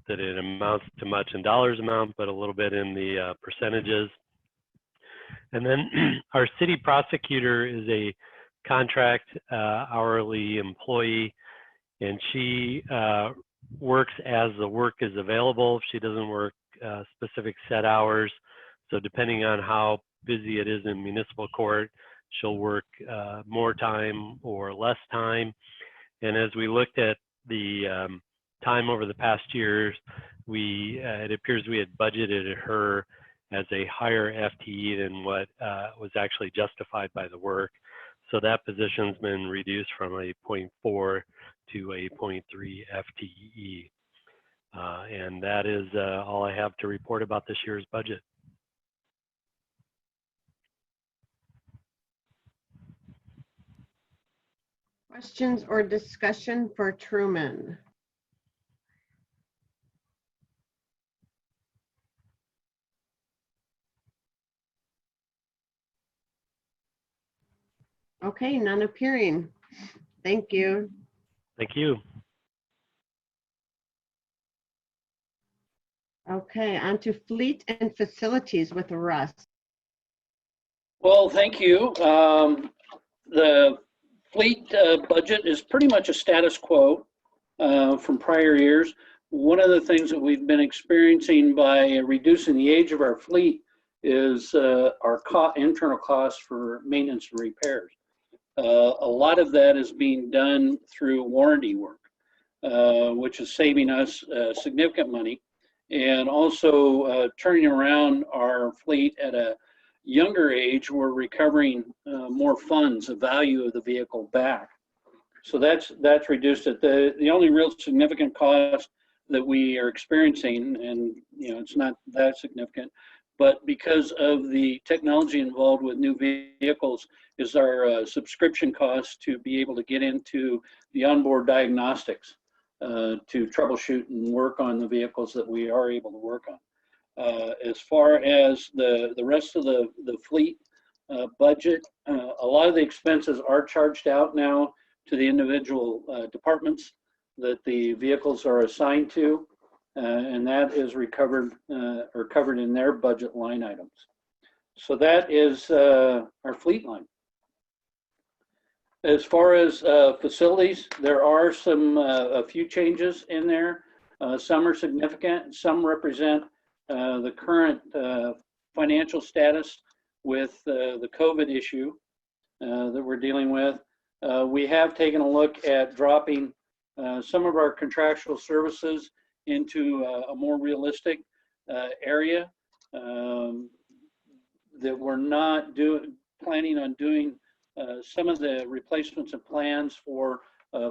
that it amounts to much in dollars amount, but a little bit in the percentages. And then our city prosecutor is a contract hourly employee, and she works as the work is available. She doesn't work specific set hours. So depending on how busy it is in municipal court, she'll work more time or less time. And as we looked at the time over the past years, it appears we had budgeted her as a higher FTE than what was actually justified by the work. So that position's been reduced from a 0.4 to a 0.3 FTE. And that is all I have to report about this year's budget. Questions or discussion for Truman? Okay, none appearing. Thank you. Thank you. Okay, on to fleet and facilities with Russ. Well, thank you. The fleet budget is pretty much a status quo from prior years. One of the things that we've been experiencing by reducing the age of our fleet is our internal costs for maintenance and repairs. A lot of that is being done through warranty work, which is saving us significant money, and also turning around our fleet at a younger age. We're recovering more funds, the value of the vehicle back. So that's reduced it. The only real significant cost that we are experiencing, and it's not that significant, but because of the technology involved with new vehicles, is our subscription cost to be able to get into the onboard diagnostics to troubleshoot and work on the vehicles that we are able to work on. As far as the rest of the fleet budget, a lot of the expenses are charged out now to the individual departments that the vehicles are assigned to, and that is recovered or covered in their budget line items. So that is our fleet line. As far as facilities, there are a few changes in there. Some are significant, some represent the current financial status with the COVID issue that we're dealing with. We have taken a look at dropping some of our contractual services into a more realistic area that we're not planning on doing some of the replacements and plans for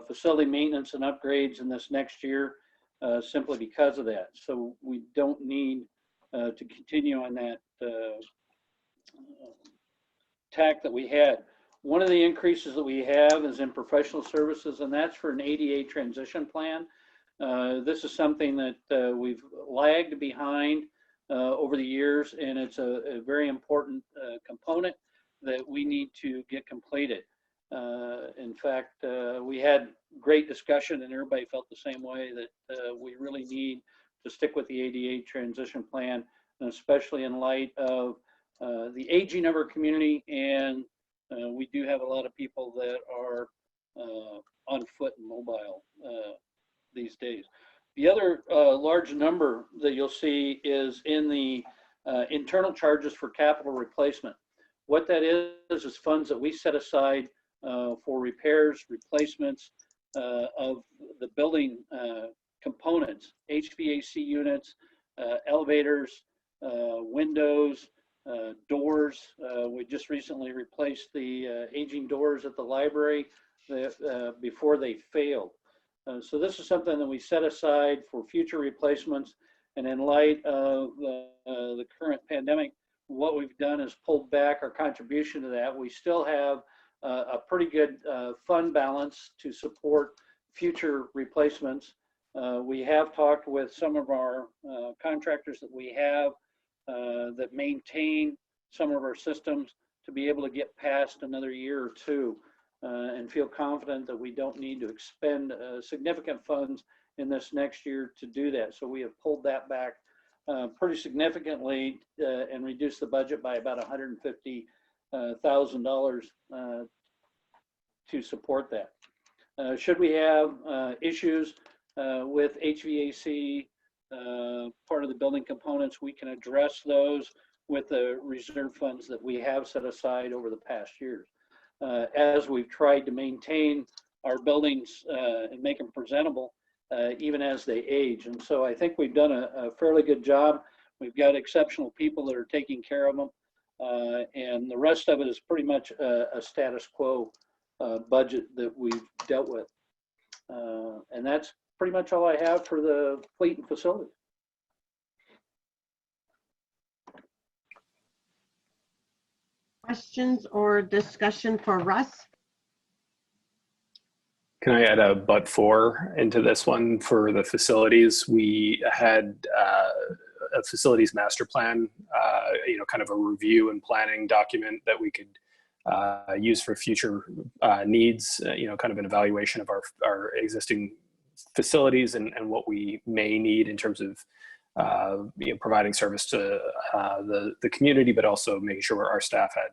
facility maintenance and upgrades in this next year simply because of that. So we don't need to continue on that tack that we had. One of the increases that we have is in professional services, and that's for an ADA transition plan. This is something that we've lagged behind over the years, and it's a very important component that we need to get completed. In fact, we had great discussion, and everybody felt the same way, that we really need to stick with the ADA transition plan, and especially in light of the aging of our community, and we do have a lot of people that are on foot and mobile these days. The other large number that you'll see is in the internal charges for capital replacement. What that is funds that we set aside for repairs, replacements of the building components, HVAC units, elevators, windows, doors. We just recently replaced the aging doors at the library before they failed. So this is something that we set aside for future replacements. And in light of the current pandemic, what we've done is pulled back our contribution to that. We still have a pretty good fund balance to support future replacements. We have talked with some of our contractors that we have that maintain some of our systems to be able to get past another year or two and feel confident that we don't need to expend significant funds in this next year to do that. So we have pulled that back pretty significantly and reduced the budget by about $150,000 to support that. Should we have issues with HVAC, part of the building components, we can address those with the reserve funds that we have set aside over the past years. As we've tried to maintain our buildings and make them presentable, even as they age. And so I think we've done a fairly good job. We've got exceptional people that are taking care of them. And the rest of it is pretty much a status quo budget that we've dealt with. And that's pretty much all I have for the fleet and facility. Questions or discussion for Russ? Can I add a but for into this one for the facilities? We had a facilities master plan, kind of a review and planning document that we could use for future needs, kind of an evaluation of our existing facilities and what we may need in terms of providing service to the community, but also making sure our staff had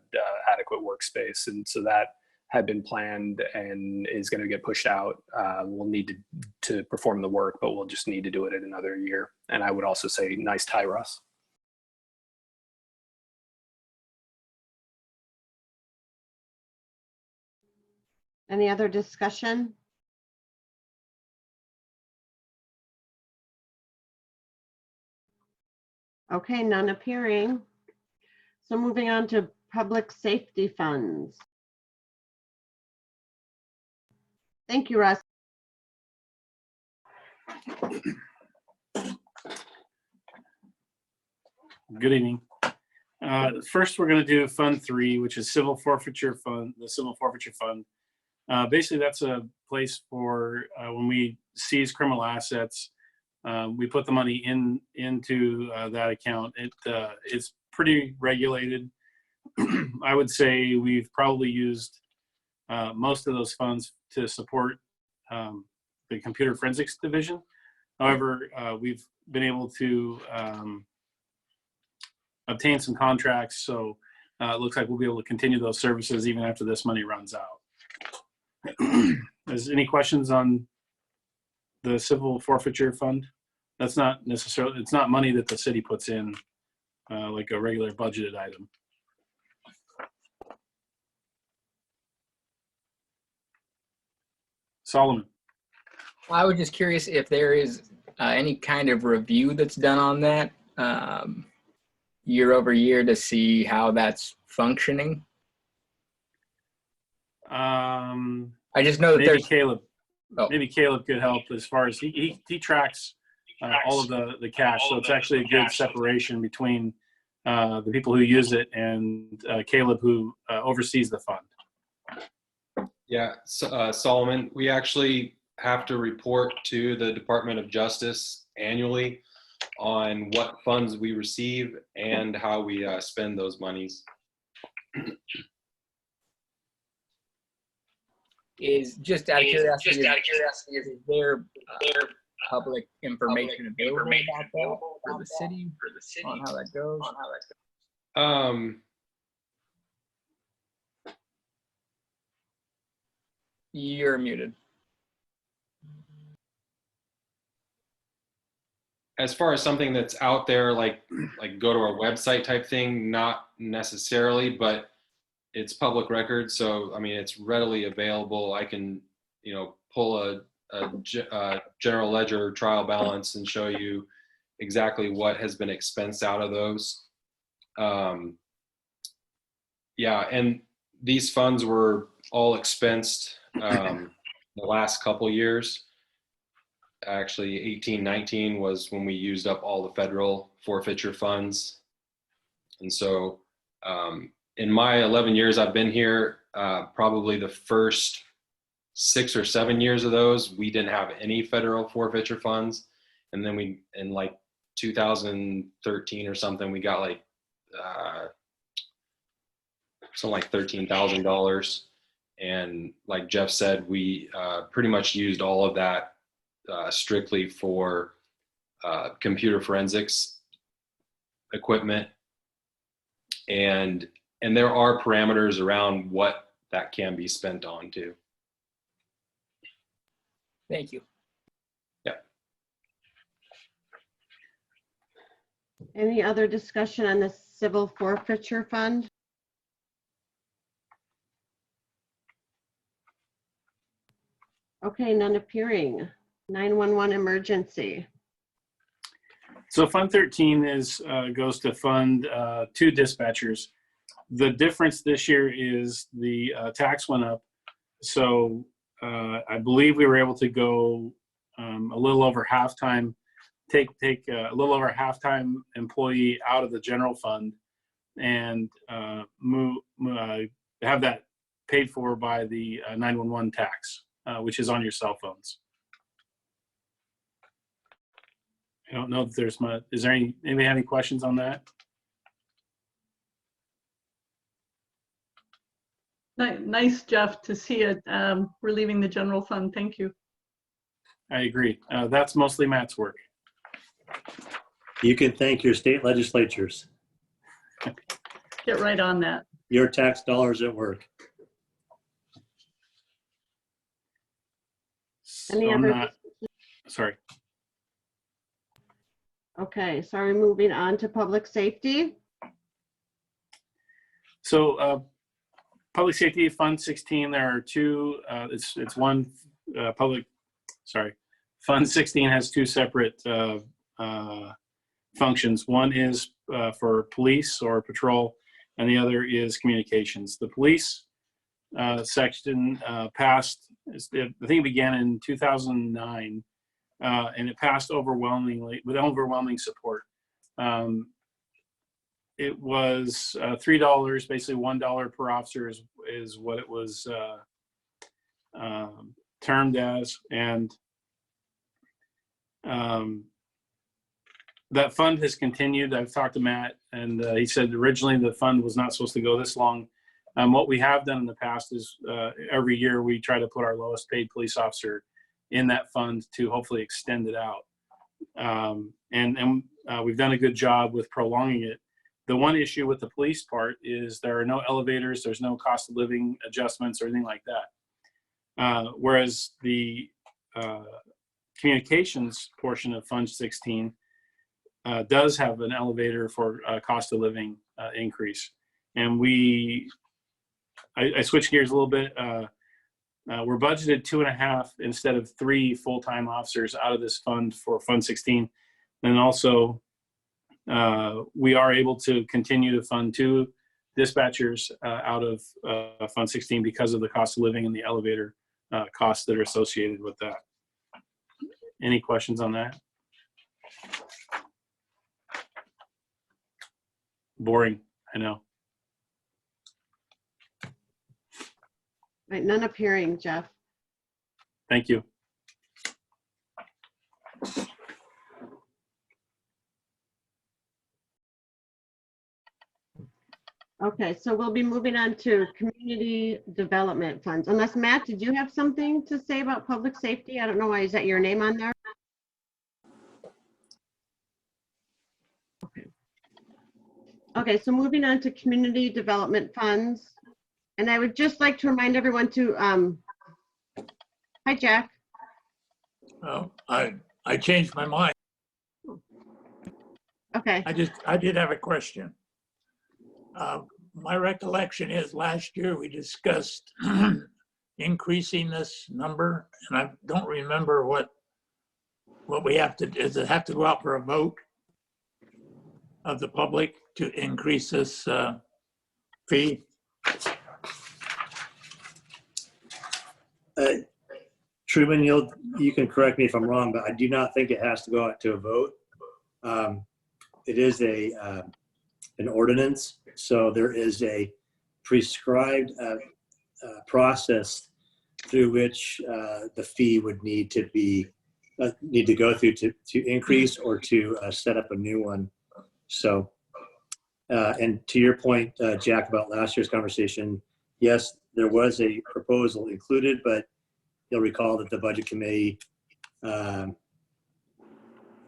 adequate workspace. And so that had been planned and is going to get pushed out. We'll need to perform the work, but we'll just need to do it in another year. And I would also say, nice tie, Russ. Any other discussion? Okay, none appearing. So moving on to public safety funds. Thank you, Russ. Good evening. First, we're going to do Fund 3, which is Civil Forfeiture Fund, the Civil Forfeiture Fund. Basically, that's a place for when we seize criminal assets, we put the money into that account. It's pretty regulated. I would say we've probably used most of those funds to support the computer forensics division. However, we've been able to obtain some contracts, so it looks like we'll be able to continue those services even after this money runs out. Is any questions on the civil forfeiture fund? That's not necessarily, it's not money that the city puts in like a regular budgeted item. Solomon. I was just curious if there is any kind of review that's done on that year over year to see how that's functioning. I just know that maybe there's Caleb. Oh. Maybe Caleb could help as far as he tracks all of the cash. So it's actually a good separation between the people who use it and Caleb who oversees the fund. Yeah, Solomon, we actually have to report to the Department of Justice annually on what funds we receive and how we spend those monies. Is just out of curiosity, is there public information available about that for the city on how that goes? You're muted. As far as something that's out there, like go to our website type thing, not necessarily, but it's public record. So, I mean, it's readily available. I can, pull a general ledger trial balance and show you exactly what has been expensed out of those. Yeah, and these funds were all expensed the last couple years. Actually, 18-19 was when we used up all the federal forfeiture funds. And so in my 11 years I've been here, probably the first 6 or 7 years of those, we didn't have any federal forfeiture funds. And then we, in like 2013 or something, we got like something like $13,000. And like Jeff said, we pretty much used all of that strictly for computer forensics equipment. And there are parameters around what that can be spent on too. Thank you. Yeah. Any other discussion on the civil forfeiture fund? Okay, none appearing. 911 emergency. So Fund 13 goes to fund 2 dispatchers. The difference this year is the tax went up. So I believe we were able to go a little over half-time, take a little over half-time employee out of the general fund and have that paid for by the 911 tax, which is on your cell phones. I don't know if there's much, is there anybody have any questions on that? Nice, Jeff, to see it relieving the general fund. Thank you. I agree. That's mostly Matt's work. You can thank your state legislatures. Get right on that. Your tax dollars at work. Any So other? sorry. Okay, so we're moving on to public safety. So Public Safety Fund 16, there are two, it's one Fund 16 has two separate functions. One is for police or patrol, and the other is communications. The police section passed, I think it began in 2009, and it passed overwhelmingly, with overwhelming support. It was $3, basically $1 per officer is what it was termed as, and that fund has continued. I've talked to Matt, and he said originally the fund was not supposed to go this long. What we have done in the past is every year we try to put our lowest paid police officer in that fund to hopefully extend it out, and we've done a good job with prolonging it. The one issue with the police part is there are no elevators, there's no cost of living adjustments or anything like that. Whereas the communications portion of Fund 16 does have an elevator for cost of living increase. And I switched gears a little bit. We're budgeted 2.5 instead of 3 full-time officers out of this fund for Fund 16. And also, we are able to continue to fund 2 dispatchers out of Fund 16 because of the cost of living and the elevator costs that are associated with that. Any questions on that? Boring, I know. Right, none appearing, Jeff. Thank you. Okay, so we'll be moving on to community development funds. Unless, Matt, did you have something to say about public safety? I don't know why, is that your name on there? Okay. Okay, so moving on to community development funds. And I would just like to remind everyone to, hi, Jack. Oh, I changed my mind. Okay. I did have a question. My recollection is last year we discussed increasing this number, and I don't remember what we have to, does it have to go out for a vote of the public to increase this fee? Truman, you can correct me if I'm wrong, but I do not think it has to go out to a vote. It is an ordinance, so there is a prescribed process through which the fee would need to go through to increase or to set up a new one. So, and to your point, Jack, about last year's conversation, yes, there was a proposal included, but you'll recall that the budget committee,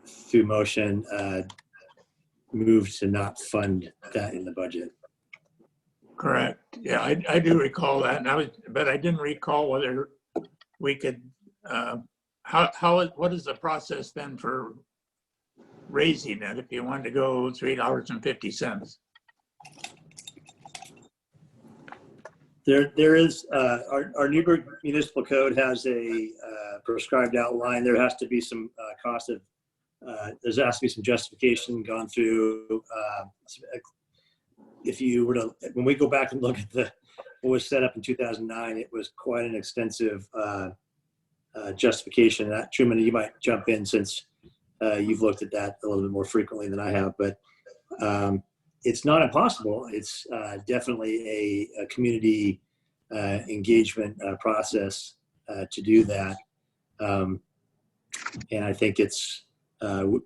through motion, moved to not fund that in the budget. Correct. Yeah, I do recall that, but I didn't recall whether we could. What is the process then for raising it if you wanted to go $3.50? There is our Newberg Municipal Code has a prescribed outline. There has to be some cost of there has to be some justification gone through. If you were to, when we go back and look at what was set up in 2009, it was quite an extensive justification. Truman, you might jump in since you've looked at that a little bit more frequently than I have, but it's not impossible. It's definitely a community engagement process to do that. And I think it's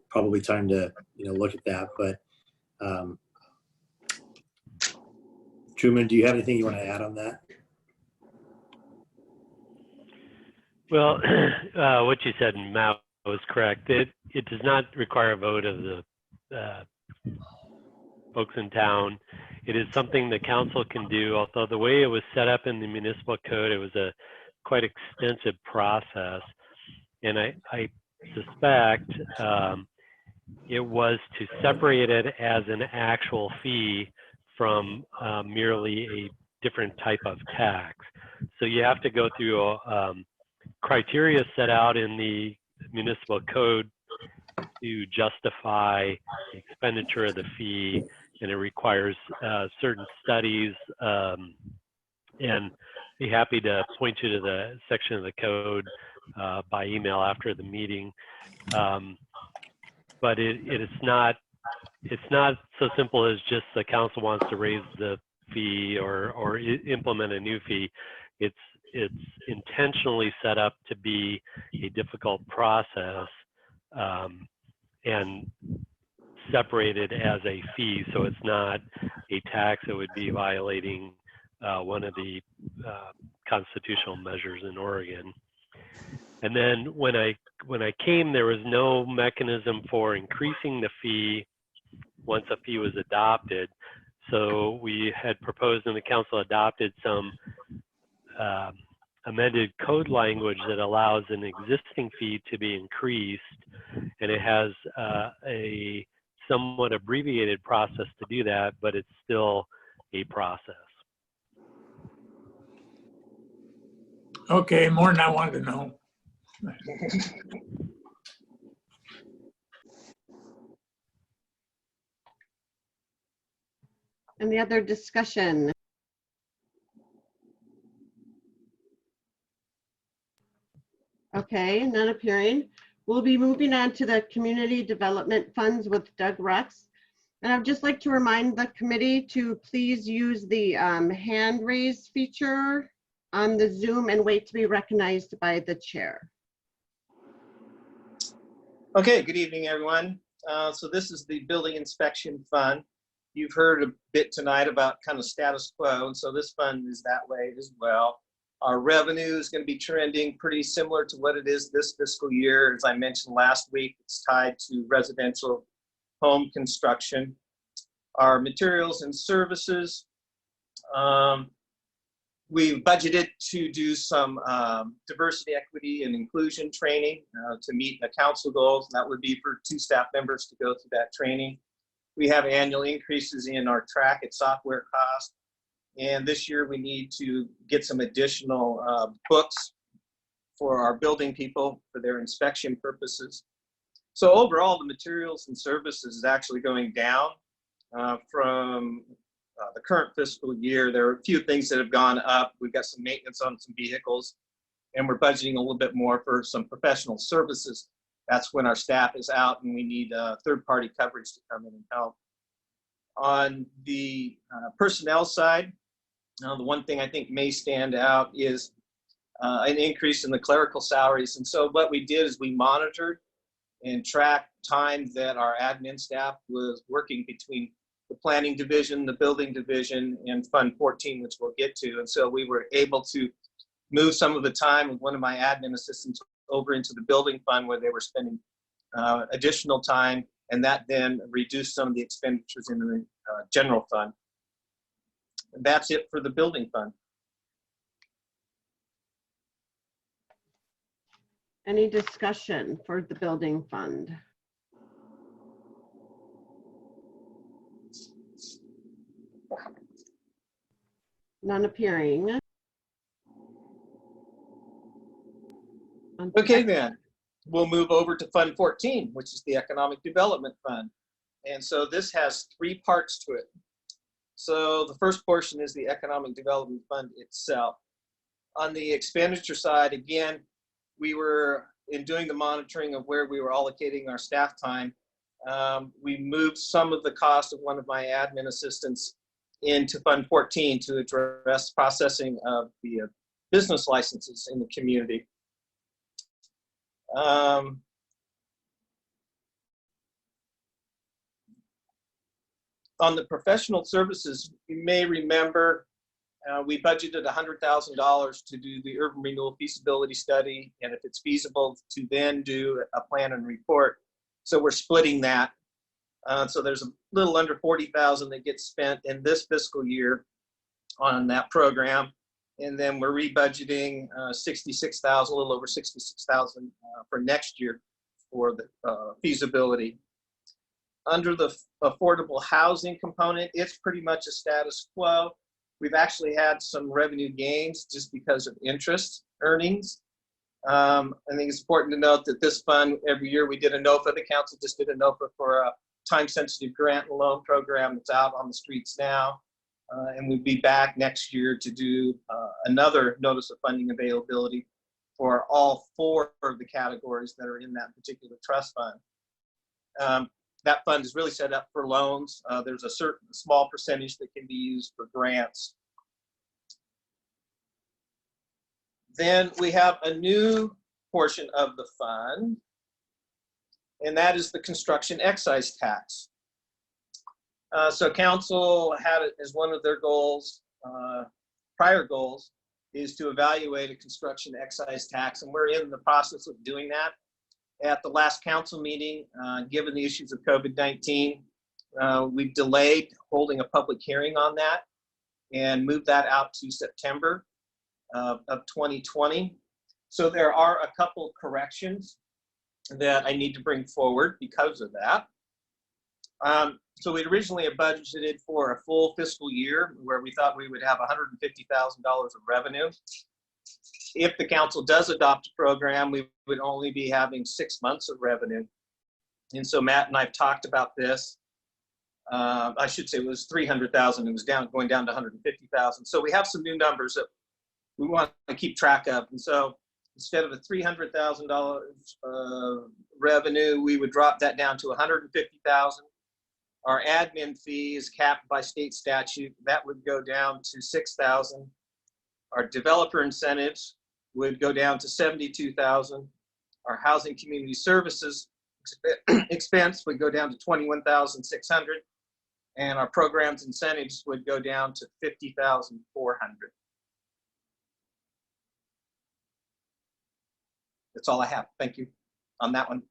probably time to look at that. But Truman, do you have anything you want to add on that? Well, what you said, Matt, was correct. It does not require a vote of the folks in town. It is something the council can do, although the way it was set up in the municipal code, it was a quite extensive process. And I suspect it was to separate it as an actual fee from merely a different type of tax. So you have to go through criteria set out in the municipal code to justify the expenditure of the fee, and it requires certain studies, and be happy to point you to the section of the code by email after the meeting. But it's not so simple as just the council wants to raise the fee or implement a new fee. It's intentionally set up to be a difficult process and separated as a fee, so it's not a tax that would be violating one of the constitutional measures in Oregon. And then when I came, there was no mechanism for increasing the fee once a fee was adopted. So we had proposed, and the council adopted some amended code language that allows an existing fee to be increased, and it has a somewhat abbreviated process to do that, but it's still a process. Okay, more than I wanted to know. Any other discussion? Okay, none appearing. We'll be moving on to the community development funds with Doug Rex. And I'd just like to remind the committee to please use the hand raise feature on the Zoom and wait to be recognized by the chair. Okay, good evening, everyone. So this is the building inspection fund. You've heard a bit tonight about kind of status quo, and so this fund is that way as well. Our revenue is going to be trending pretty similar to what it is this fiscal year. As I mentioned last week, it's tied to residential home construction. Our materials and services, we've budgeted to do some diversity, equity, and inclusion training to meet the council goals. That would be for 2 staff members to go through that training. We have annual increases in our track and software costs. And this year we need to get some additional books for our building people for their inspection purposes. So overall, the materials and services is actually going down from the current fiscal year. There are a few things that have gone up. We've got some maintenance on some vehicles, and we're budgeting a little bit more for some professional services. That's when our staff is out and we need third-party coverage to come in and help. On the personnel side, the one thing I think may stand out is an increase in the clerical salaries. And so what we did is we monitored and tracked time that our admin staff was working between the planning division, the building division, and Fund 14, which we'll get to. And so we were able to move some of the time of one of my admin assistants over into the building fund where they were spending additional time, and that then reduced some of the expenditures in the general fund. And that's it for the building fund. Any discussion for the building fund? None appearing. Okay, then we'll move over to Fund 14, which is the Economic Development Fund. And so this has 3 parts to it. So the first portion is the Economic Development Fund itself. On the expenditure side, again, we were, in doing the monitoring of where we were allocating our staff time, we moved some of the cost of one of my admin assistants into Fund 14 to address processing of the business licenses in the community. On the professional services, you may remember We budgeted $100,000 to do the urban renewal feasibility study, and if it's feasible, to then do a plan and report. So we're splitting that. So there's a little under $40,000 that gets spent in this fiscal year on that program. And then we're rebudgeting $66,000, a little over $66,000 for next year for the feasibility. Under the affordable housing component, it's pretty much a status quo. We've actually had some revenue gains just because of interest earnings. I think it's important to note that this fund, every year we did a NOFA. The council just did a NOFA for a time-sensitive grant and loan program that's out on the streets now. And we'll be back next year to do another notice of funding availability for all 4 of the categories that are in that particular trust fund. That fund is really set up for loans. There's a certain small percentage that can be used for grants. Then we have a new portion of the fund, and that is the construction excise tax. So council had it as one of their goals, prior goals, is to evaluate a construction excise tax, and we're in the process of doing that. At the last council meeting, given the issues of COVID-19, we've delayed holding a public hearing on that and moved that out to September of 2020. So there are a couple corrections that I need to bring forward because of that. So we originally had budgeted for a full fiscal year where we thought we would have $150,000 of revenue. If the council does adopt a program, we would only be having 6 months of revenue. And so Matt and I have talked about this. I should say it was 300,000. It was going down to 150,000. So we have some new numbers that we want to keep track of. And so instead of a $300,000 revenue, we would drop that down to 150,000. Our admin fee is capped by state statute. That would go down to 6,000. Our developer incentives would go down to 72,000. Our housing community services expense would go down to 21,600. And our programs incentives would go down to 50,400. That's all I have. Thank you on that one.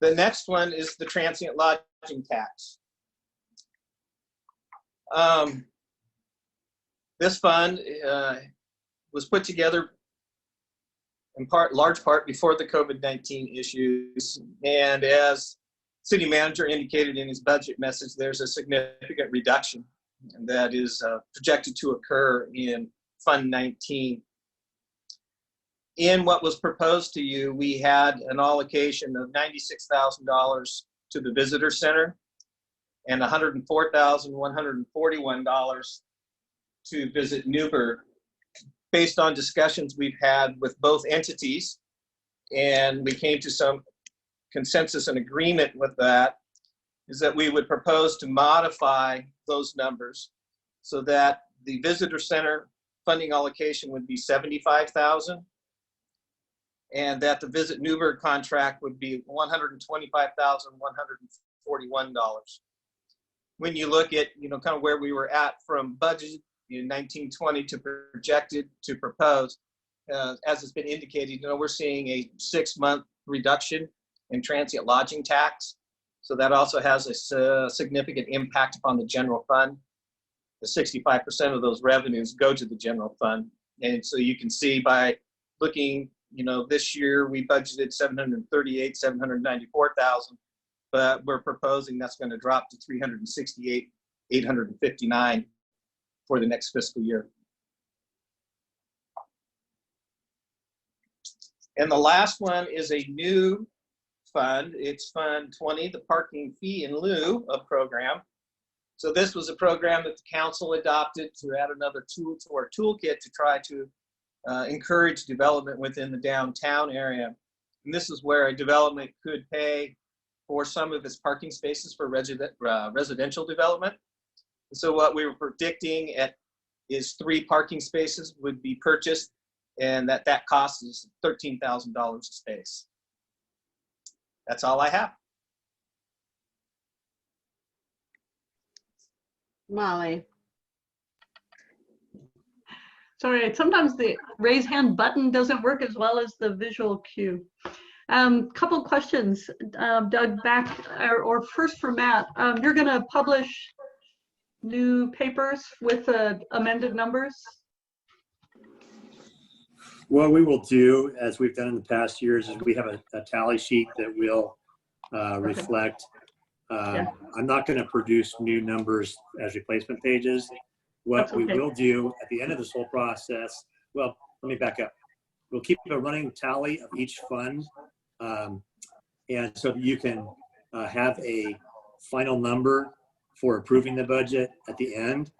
The next one is the transient lodging tax. This fund was put together in large part before the COVID-19 issues. And as city manager indicated in his budget message, there's a significant reduction that is projected to occur in Fund 19. In what was proposed to you, we had an allocation of $96,000 to the visitor center and $104,141 to Visit Newberg, based on discussions we've had with both entities. And we came to some consensus and agreement with that, is that we would propose to modify those numbers so that the visitor center funding allocation would be $75,000, and that the Visit Newberg contract would be $125,141. When you look at, kind of where we were at from budget in 1920 to projected to propose, as has been indicated, we're seeing a 6-month reduction in transient lodging tax. So that also has a significant impact upon the general fund. The 65% of those revenues go to the general fund. And so you can see by looking, this year we budgeted $794,000, but we're proposing that's going to drop to $368,859 for the next fiscal year. And the last one is a new fund. It's Fund 20, the parking fee in lieu of program. So this was a program that the council adopted to add another tool to our toolkit to try to encourage development within the downtown area. And this is where a development could pay for some of its parking spaces for residential development. And so what we were predicting is 3 parking spaces would be purchased, and that cost is $13,000 a space. That's all I have. Molly. Sorry, sometimes the raise hand button doesn't work as well as the visual cue. Couple questions, Doug, back, or first for Matt. You're going to publish new papers with amended numbers? What we will do, as we've done in the past years, is we have a tally sheet that will reflect. I'm not going to produce new numbers as replacement pages. What we will do at the end of this whole process, well, let me back up. We'll keep a running tally of each fund, and so that you can have a final number for approving the budget at the end.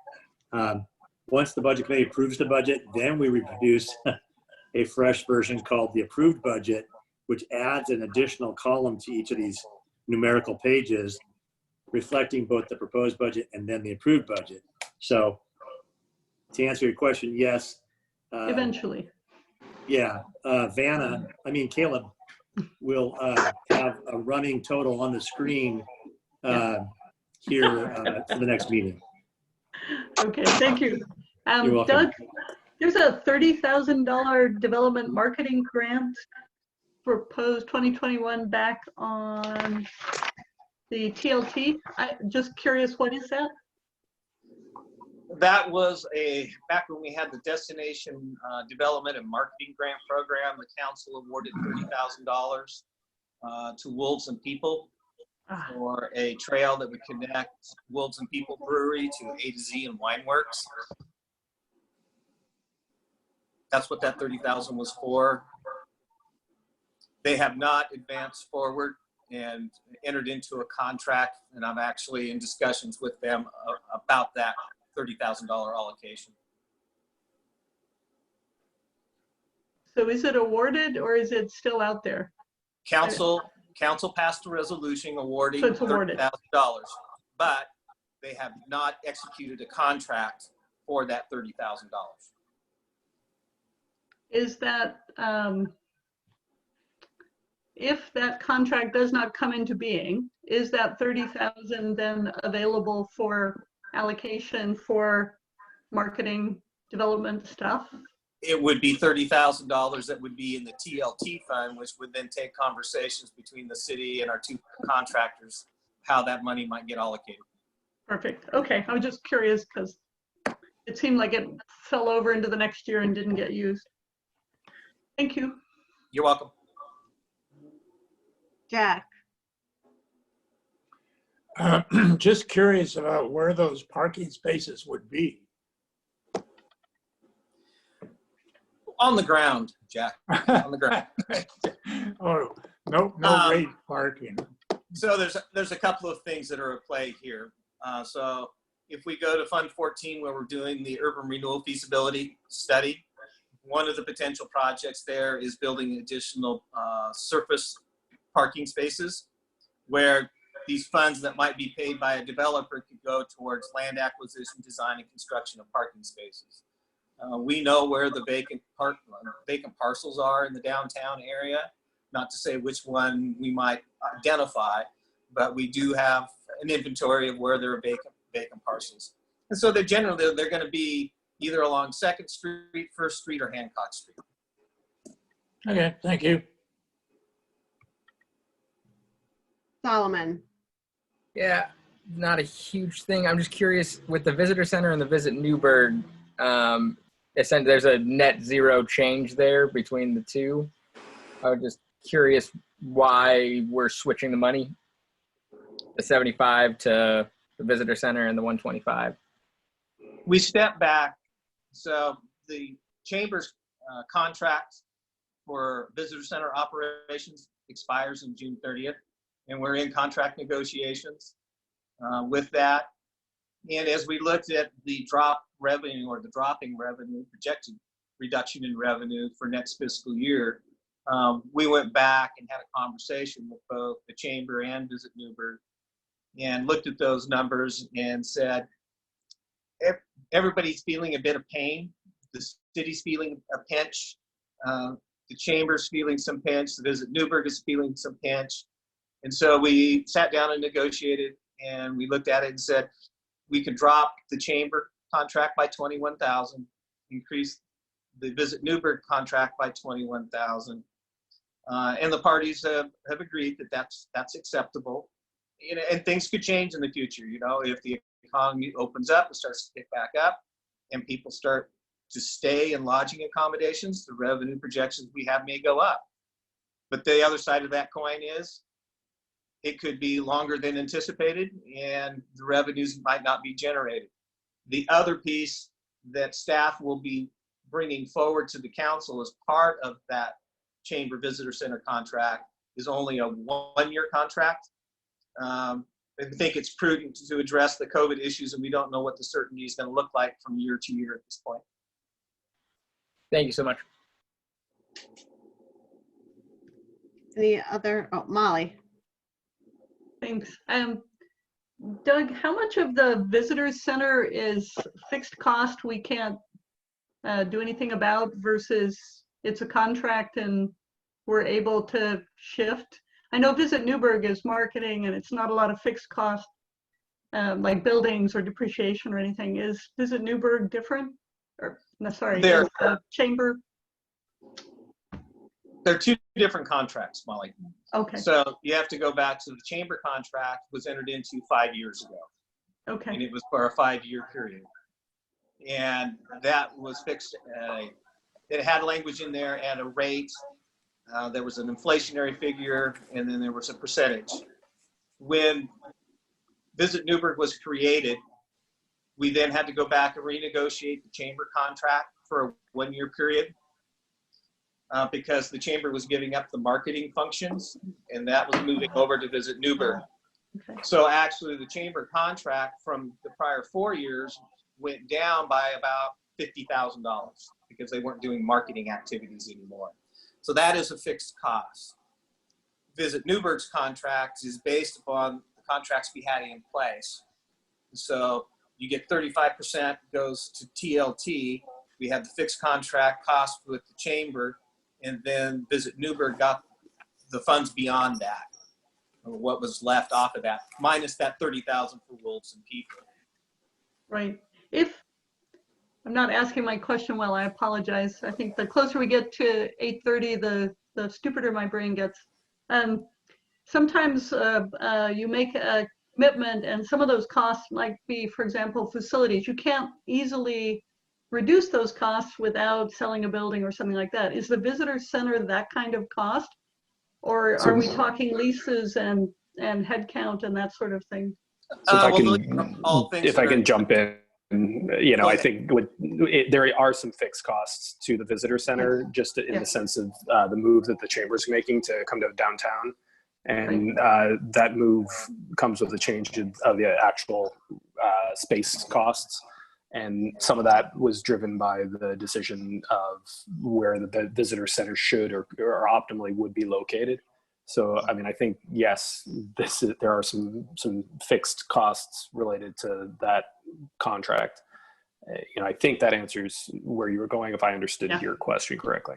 Once the budget committee approves the budget, then we reproduce a fresh version called the approved budget, which adds an additional column to each of these numerical pages, reflecting both the proposed budget and then the approved budget. So to answer your question, yes. Eventually. Yeah, Caleb will have a running total on the screen here for the next meeting. Okay, thank you. You're welcome. Doug, there's a $30,000 development marketing grant proposed 2021 back on the TLT. I'm just curious, what is that? That was back when we had the Destination Development and Marketing Grant Program, the council awarded $30,000 to Wolves and People for a trail that would connect Wolves and People Brewery to A to Z and Wineworks. That's what that $30,000 was for. They have not advanced forward and entered into a contract, and I'm actually in discussions with them about that $30,000 allocation. So is it awarded or is it still out there? Council passed a resolution awarding So it's awarded. $30,000, but they have not executed a contract for that $30,000. Is that, if that contract does not come into being, is that 30,000 then available for allocation for marketing development stuff? It would be $30,000 that would be in the TLT fund, which would then take conversations between the city and our two contractors, how that money might get allocated. Perfect. Okay, I was just curious because it seemed like it fell over into the next year and didn't get used. Thank you. You're welcome. Jack. Just curious about where those parking spaces would be. On the ground, Jack. On the ground. Oh, no rate parking. So there's a couple of things that are at play here. So if we go to Fund 14, where we're doing the urban renewal feasibility study, one of the potential projects there is building additional surface parking spaces, where these funds that might be paid by a developer could go towards land acquisition, design, and construction of parking spaces. We know where the vacant parcels are in the downtown area. Not to say which one we might identify, but we do have an inventory of where there are vacant parcels. And so they're going to be either along 2nd Street, 1st Street, or Hancock Street. Okay, thank you. Solomon. Yeah, not a huge thing. I'm just curious with the visitor center and the Visit Newberg, essentially there's a net zero change there between the two. I was just curious why we're switching the money, the 75 to the visitor center and the 125. We step back. So the Chamber's contract for visitor center operations expires on June 30th. And we're in contract negotiations with that. And as we looked at the drop revenue or the dropping revenue, projected reduction in revenue for next fiscal year, we went back and had a conversation with both the Chamber and Visit Newberg and looked at those numbers and said, everybody's feeling a bit of pain. The city's feeling a pinch. The Chamber's feeling some pinch. The Visit Newberg is feeling some pinch. And so we sat down and negotiated, and we looked at it and said, We could drop the chamber contract by 21,000, increase the Visit Newberg contract by 21,000. And the parties have agreed that that's acceptable. You know, and things could change in the future. You know, if the economy opens up and starts to pick back up and people start to stay in lodging accommodations, the revenue projections we have may go up. But the other side of that coin is it could be longer than anticipated and the revenues might not be generated. The other piece that staff will be bringing forward to the council as part of that Chamber Visitor Center contract is only a one-year contract. I think it's prudent to address the COVID issues, and we don't know what the certainty is going to look like from year to year at this point. Thank you so much. Any other, oh, Molly. Thanks. Doug, how much of the visitor center is fixed cost we can't do anything about versus it's a contract and we're able to shift? I know Visit Newberg is marketing and it's not a lot of fixed cost like buildings or depreciation or anything. Is Visit Newberg different? Or no, sorry, They're, Chamber? They're two different contracts, Molly. Okay. So you have to go back to the chamber contract was entered into 5 years ago. Okay. And it was for a 5-year period. And that was fixed. It had language in there at a rate. There was an inflationary figure, and then there was a percentage. When Visit Newberg was created, we then had to go back and renegotiate the chamber contract for a 1-year period. Because the chamber was giving up the marketing functions and that was moving over to Visit Newberg. Okay. So actually the chamber contract from the prior 4 years went down by about $50,000 because they weren't doing marketing activities anymore. So that is a fixed cost. Visit Newberg's contract is based upon the contracts we had in place. So you get 35% goes to TLT. We have the fixed contract cost with the chamber, and then Visit Newberg got the funds beyond that, or what was left off of that, minus that 30,000 for wolves and people. Right. If I'm not asking my question well, I apologize. I think the closer we get to 8:30, the stupider my brain gets. Sometimes you make a commitment and some of those costs might be, for example, facilities. You can't easily reduce those costs without selling a building or something like that. Is the visitor center that kind of cost? Or are we talking leases and head count and that sort of thing? So if I can jump in, you know, I think there are some fixed costs to the visitor center, just in the sense of the move that the chamber's making to come to downtown. And that move comes with a change of the actual space costs. And some of that was driven by the decision of where the visitor center should or optimally would be located. So, I mean, I think, yes, there are some fixed costs related to that contract. You know, I think that answers where you were going, if I understood your question correctly.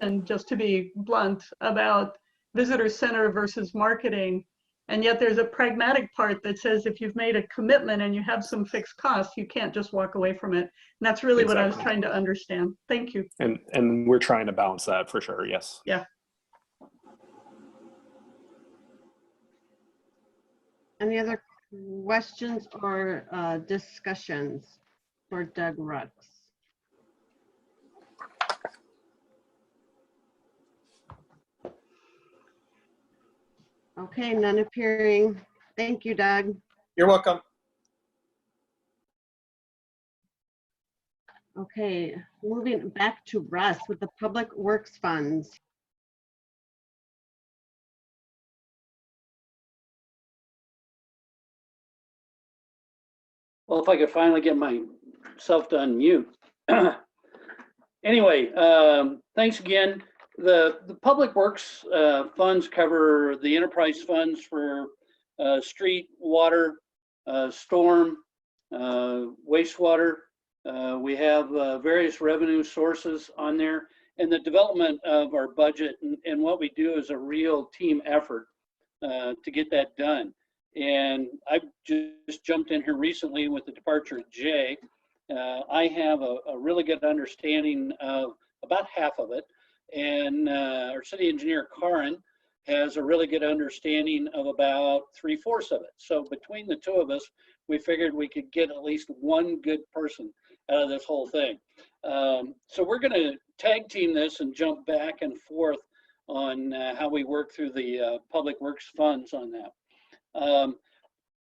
And just to be blunt about visitor center versus marketing, and yet there's a pragmatic part that says if you've made a commitment and you have some fixed costs, you can't just walk away from it. And that's really what I was trying to understand. Thank you. And we're trying to balance that for sure, yes. Yeah. Any other questions or discussions for Doug Rux? Okay, none appearing. Thank you, Doug. You're welcome. Okay, moving back to Russ with the Public Works Funds. Well, if I could finally get myself to unmute. Anyway, thanks again. The Public Works funds cover the enterprise funds for street, water, storm, wastewater. We have various revenue sources on there, and the development of our budget and what we do is a real team effort to get that done. And I've just jumped in here recently with the departure of Jay. I have a really good understanding of about half of it. And our city engineer, Karin, has a really good understanding of about 3/4 of it. So between the two of us, we figured we could get at least one good person out of this whole thing. So we're going to tag team this and jump back and forth on how we work through the public works funds on that.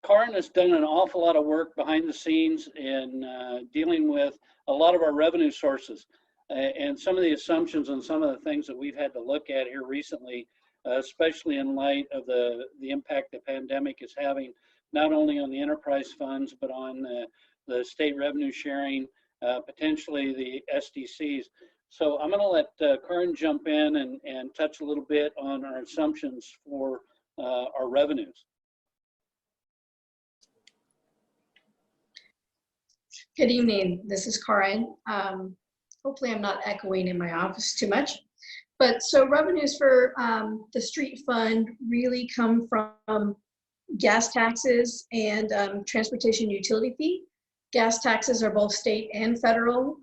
Karin has done an awful lot of work behind the scenes in dealing with a lot of our revenue sources and some of the assumptions and some of the things that we've had to look at here recently, especially in light of the impact the pandemic is having, not only on the enterprise funds, but on the state revenue sharing, potentially the SDCs. So I'm going to let Karin jump in and touch a little bit on our assumptions for our revenues. Good evening, this is Karin. Hopefully I'm not echoing in my office too much. But so revenues for the street fund really come from gas taxes and transportation utility fee. Gas taxes are both state and federal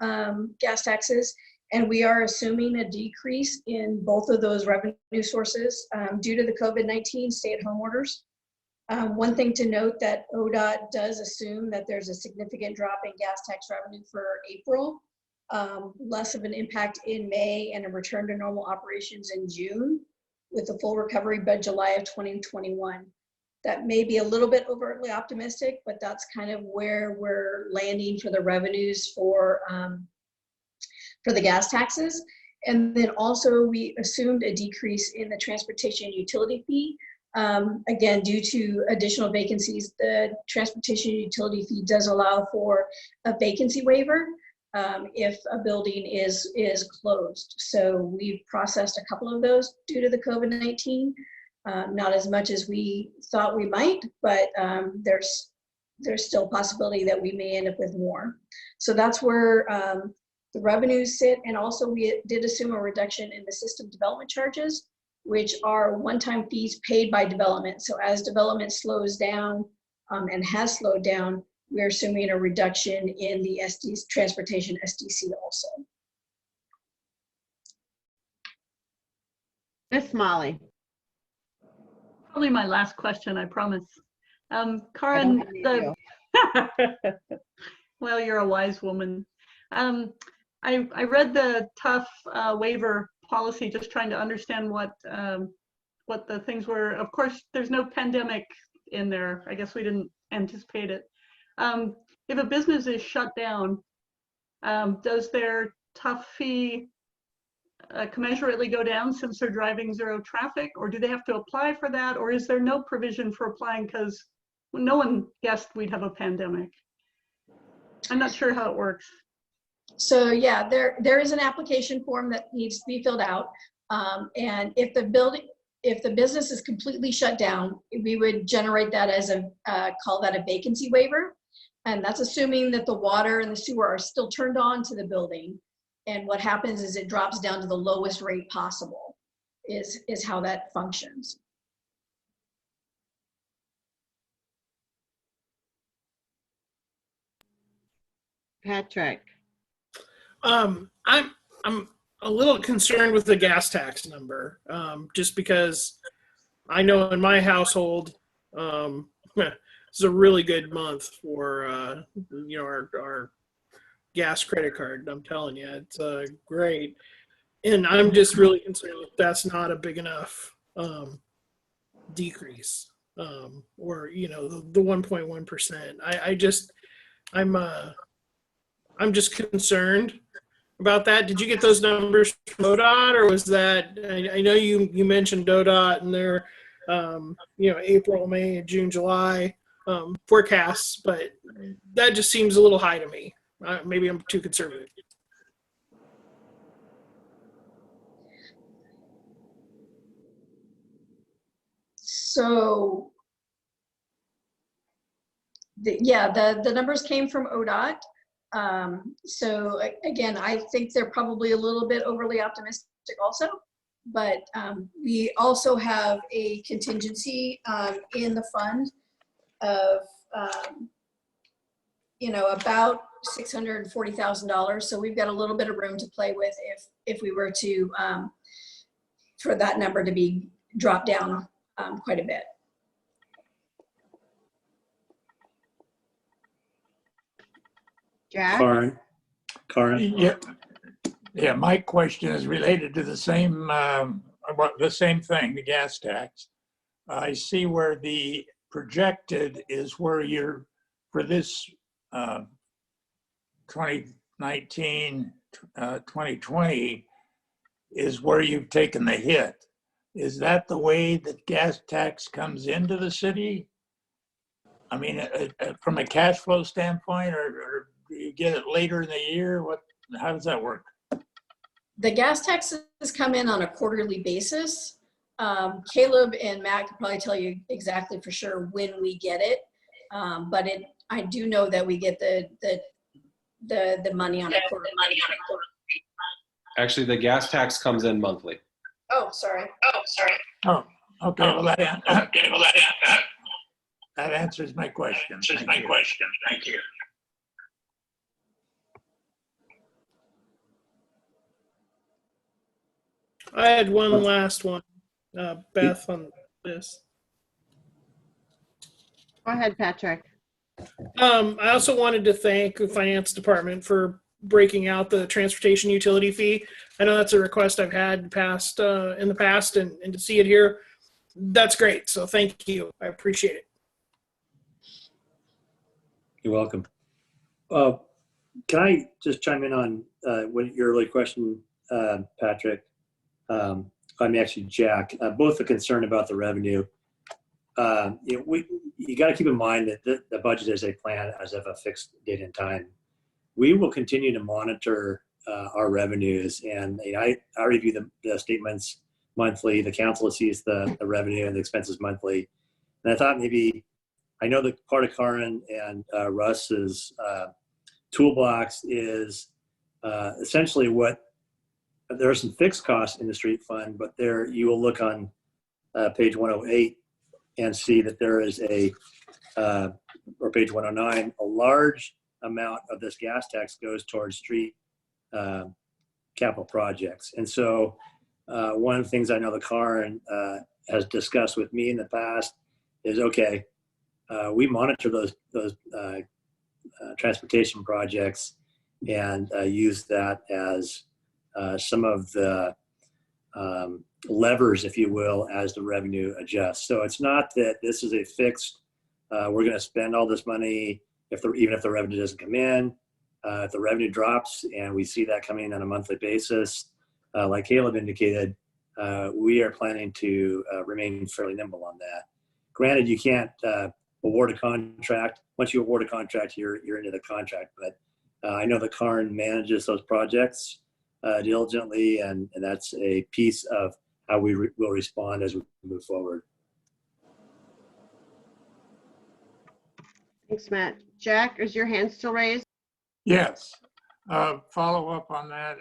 gas taxes, and we are assuming a decrease in both of those revenue sources due to the COVID-19 stay-at-home orders. One thing to note that ODOT does assume that there's a significant drop in gas tax revenue for April, less of an impact in May, and a return to normal operations in June, with a full recovery by July of 2021. That may be a little bit overtly optimistic, but that's kind of where we're landing for the revenues for the gas taxes. And then also we assumed a decrease in the transportation utility fee. Again, due to additional vacancies, the transportation utility fee does allow for a vacancy waiver if a building is closed. So we've processed a couple of those due to the COVID-19. Not as much as we thought we might, but there's still a possibility that we may end up with more. So that's where the revenues sit. And also we did assume a reduction in the system development charges, which are one-time fees paid by development. So as development slows down and has slowed down, we're assuming a reduction in the transportation SDC also. Miss Molly. Probably my last question, I promise. Karin, well, you're a wise woman. I read the tough waiver policy, just trying to understand what the things were. Of course, there's no pandemic in there. I guess we didn't anticipate it. If a business is shut down, does their tough fee commensurately go down since they're driving zero traffic, or do they have to apply for that, or is there no provision for applying because no one guessed we'd have a pandemic? I'm not sure how it works. So yeah, there is an application form that needs to be filled out, and if the business is completely shut down, we would generate that as call that a vacancy waiver, and that's assuming that the water and the sewer are still turned on to the building. And what happens is it drops down to the lowest rate possible, is how that functions. Patrick. I'm a little concerned with the gas tax number, just because I know in my household, it's a really good month for our gas credit card. I'm telling you, it's great, and I'm just really concerned that that's not a big enough decrease, or the 1.1%. I'm just concerned about that. Did you get those numbers from ODOT, or was that? I know you mentioned ODOT and their April, May, June, July forecasts, but that just seems a little high to me. Maybe I'm too conservative. So the numbers came from ODOT. So again, I think they're probably a little bit overly optimistic also, but we also have a contingency in the fund of, you know, about $640,000. So we've got a little bit of room to play with if we were to, for that number to be dropped down quite a bit. Jack? Karin? Yeah, my question is related to the same, about the same thing, the gas tax. I see where the projected is where you're, for this 2019, 2020 is where you've taken the hit. Is that the way that gas tax comes into the city? I mean, from a cash flow standpoint, or do you get it later in the year? How does that work? The gas taxes come in on a quarterly basis. Caleb and Matt could probably tell you exactly for sure when we get it, but I do know that we get the money on a quarterly. Actually, the gas tax comes in monthly. Oh, sorry. Oh, okay. Well, that answers my question. Thank you. I had one last one, Beth, on this. Go ahead, Patrick. I also wanted to thank the finance department for breaking out the transportation utility fee. I know that's a request I've had in the past, and to see it here, that's great. So thank you. I appreciate it. You're welcome. Can I just chime in on your earlier question, Patrick? Actually, Jack, both the concern about the revenue. You got to keep in mind that the budget is a plan as of a fixed date and time. We will continue to monitor our revenues, and I review the statements monthly. The council sees the revenue and the expenses monthly. And I thought I know that part of Karin and Russ's toolbox is essentially there are some fixed costs in the street fund, but there you will look on page 108 and see that there is or page 109, a large amount of this gas tax goes towards street capital projects. And so one of the things I know that Karin has discussed with me in the past is, okay, we monitor those transportation projects and use that as some of the levers, if you will, as the revenue adjusts. So it's not that this is a fixed, we're going to spend all this money even if the revenue doesn't come in. If the revenue drops and we see that coming in on a monthly basis, like Caleb indicated, we are planning to remain fairly nimble on that. Granted, you can't award a contract. Once you award a contract, you're into the contract. But I know that Karin manages those projects diligently, and that's a piece of how we will respond as we move forward. Thanks, Matt. Jack, is your hand still raised? Yes. Follow up on that.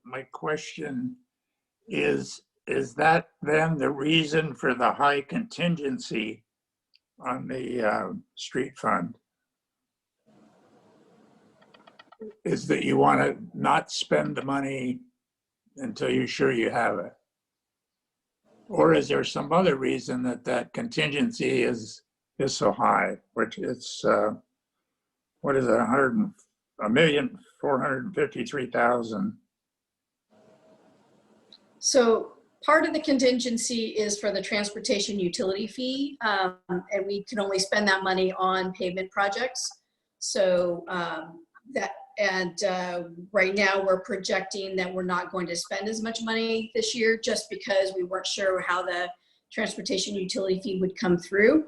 My question is that then the reason for the high contingency on the street fund? Is that you want to not spend the money until you're sure you have it? Or is there some other reason that contingency is so high, which it's, what is it, $1,453,000? So part of the contingency is for the transportation utility fee, and we can only spend that money on pavement projects. So right now we're projecting that we're not going to spend as much money this year just because we weren't sure how the transportation utility fee would come through.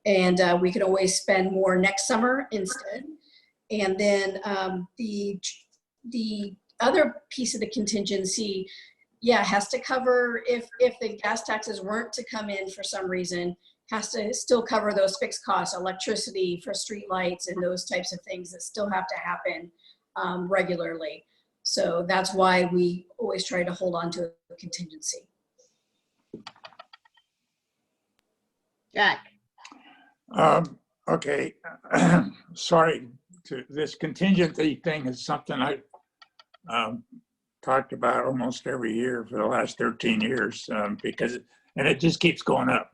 And we could always spend more next summer instead. And then the other piece of the contingency, has to cover if the gas taxes weren't to come in for some reason, has to still cover those fixed costs, electricity for street lights and those types of things that still have to happen regularly. So that's why we always try to hold on to a contingency. Jack. Okay, sorry, this contingency thing is something I talked about almost every year for the last 13 years because, and it just keeps going up.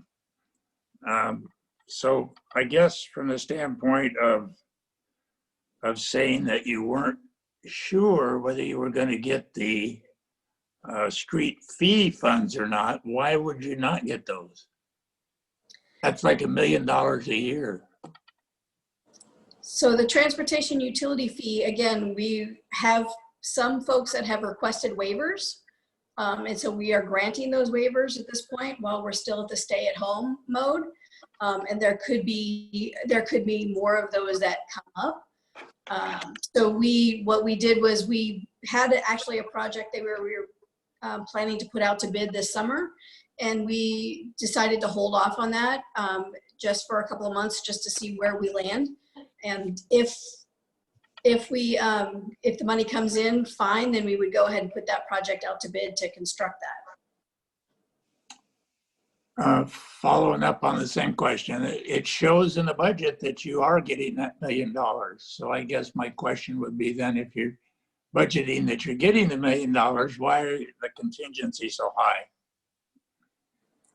So I guess from the standpoint of saying that you weren't sure whether you were going to get the street fee funds or not, why would you not get those? That's like $1 million a year. So the transportation utility fee, again, we have some folks that have requested waivers. And so we are granting those waivers at this point while we're still at the stay-at-home mode. And there could be more of those that come up. So what we did was we had actually a project that we were planning to put out to bid this summer, and we decided to hold off on that just for a couple of months just to see where we land. And if the money comes in, fine, then we would go ahead and put that project out to bid to construct that. Following up on the same question, it shows in the budget that you are getting that $1 million. So I guess my question would be then, if you're budgeting that you're getting the $1 million, why are the contingency so high?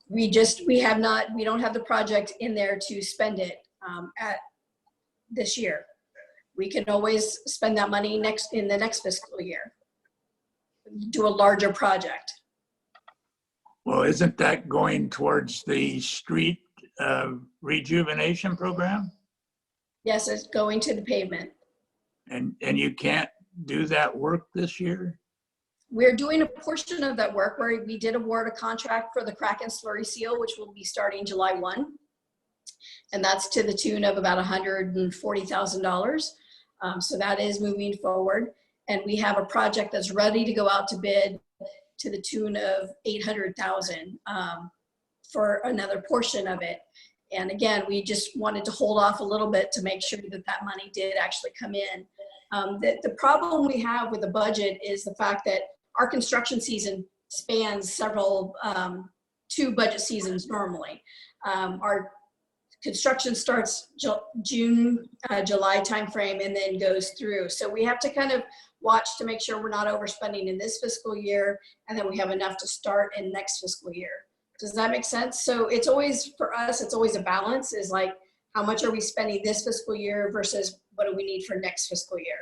We don't have the project in there to spend it at this year. We can always spend that money in the next fiscal year, do a larger project. Well, isn't that going towards the street rejuvenation program? Yes, it's going to the pavement. And you can't do that work this year? We're doing a portion of that work where we did award a contract for the crack and slurry seal, which will be starting July 1. And that's to the tune of about $140,000. So that is moving forward. And we have a project that's ready to go out to bid to the tune of $800,000 for another portion of it. And again, we just wanted to hold off a little bit to make sure that that money did actually come in. The problem we have with the budget is the fact that our construction season spans several, 2 budget seasons normally. Our construction starts June, July timeframe and then goes through. So we have to kind of watch to make sure we're not overspending in this fiscal year, and then we have enough to start in next fiscal year. Does that make sense? So it's always, for us, it's always a balance, is like, how much are we spending this fiscal year versus what do we need for next fiscal year?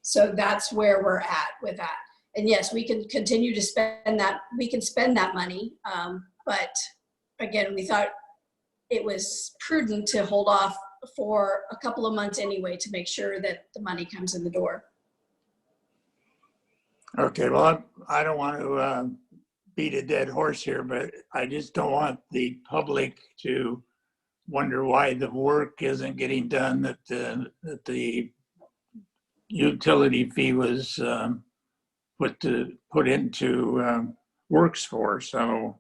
So that's where we're at with that. And yes, we can continue to spend that, we can spend that money, but again, we thought it was prudent to hold off for a couple of months anyway to make sure that the money comes in the door. Okay, well, I don't want to beat a dead horse here, but I just don't want the public to wonder why the work isn't getting done that the utility fee was put into works for. So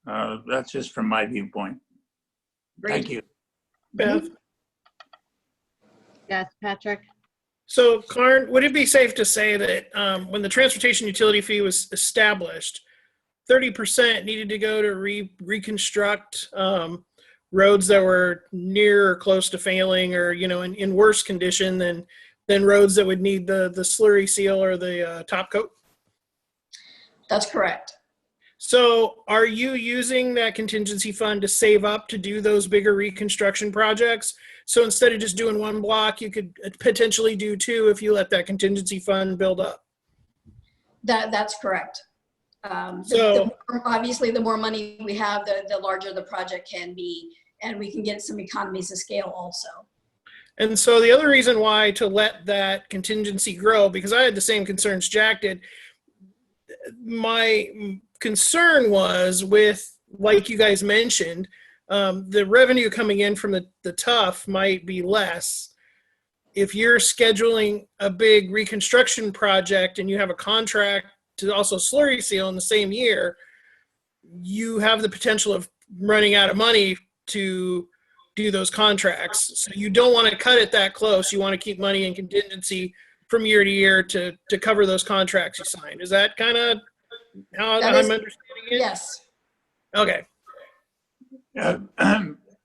that's just from my viewpoint. Thank you. Beth? Yes, Patrick? So, Karn, would it be safe to say that when the transportation utility fee was established, 30% needed to go to reconstruct roads that were near or close to failing, or in worse condition than roads that would need the slurry seal or the top coat? That's correct. So are you using that contingency fund to save up to do those bigger reconstruction projects? So instead of just doing one block, you could potentially do 2 if you let that contingency fund build up? That's correct. Obviously, the more money we have, the larger the project can be, and we can get some economies of scale also. And so the other reason why to let that contingency grow, because I had the same concerns Jack did, my concern was with, like you guys mentioned, the revenue coming in from the TUF might be less. If you're scheduling a big reconstruction project and you have a contract to also slurry seal in the same year, you have the potential of running out of money to do those contracts. So you don't want to cut it that close. You want to keep money in contingency from year to year to cover those contracts you signed. Is that kind of how I'm understanding it? Yes. Okay.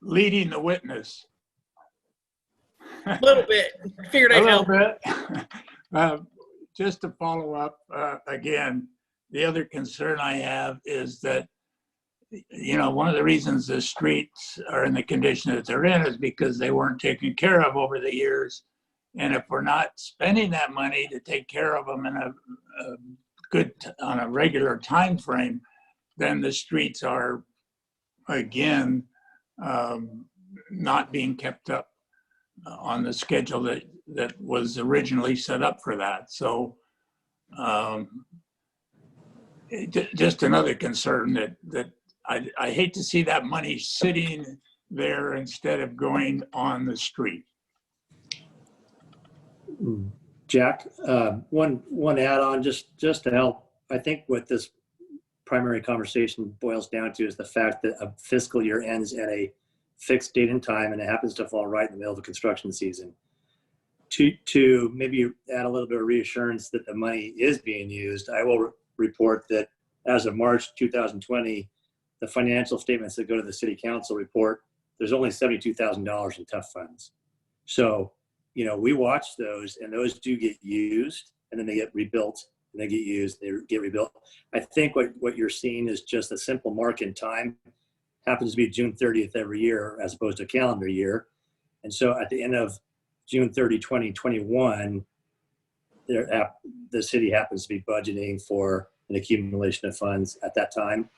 Leading the witness, A little bit. Figured I'd help. A little bit. Just to follow up, again, the other concern I have is that, you know, one of the reasons the streets are in the condition that they're in is because they weren't taken care of over the years. And if we're not spending that money to take care of them in a good, on a regular time frame, then the streets are, again, not being kept up on the schedule that was originally set up for that. So just another concern that I hate to see that money sitting there instead of going on the street. Jack, one add-on just to help. I think what this primary conversation boils down to is the fact that a fiscal year ends at a fixed date and time, and it happens to fall right in the middle of the construction season. To maybe add a little bit of reassurance that the money is being used, I will report that as of March 2020, the financial statements that go to the city council report, there's only $72,000 in TUF funds. So, you know, we watch those, and those do get used, and then they get rebuilt, and they get used, they get rebuilt. I think what you're seeing is just a simple mark in time. Happens to be June 30th every year as opposed to a calendar year. And so at the end of June 30, 2021, the city happens to be budgeting for an accumulation of funds at that time.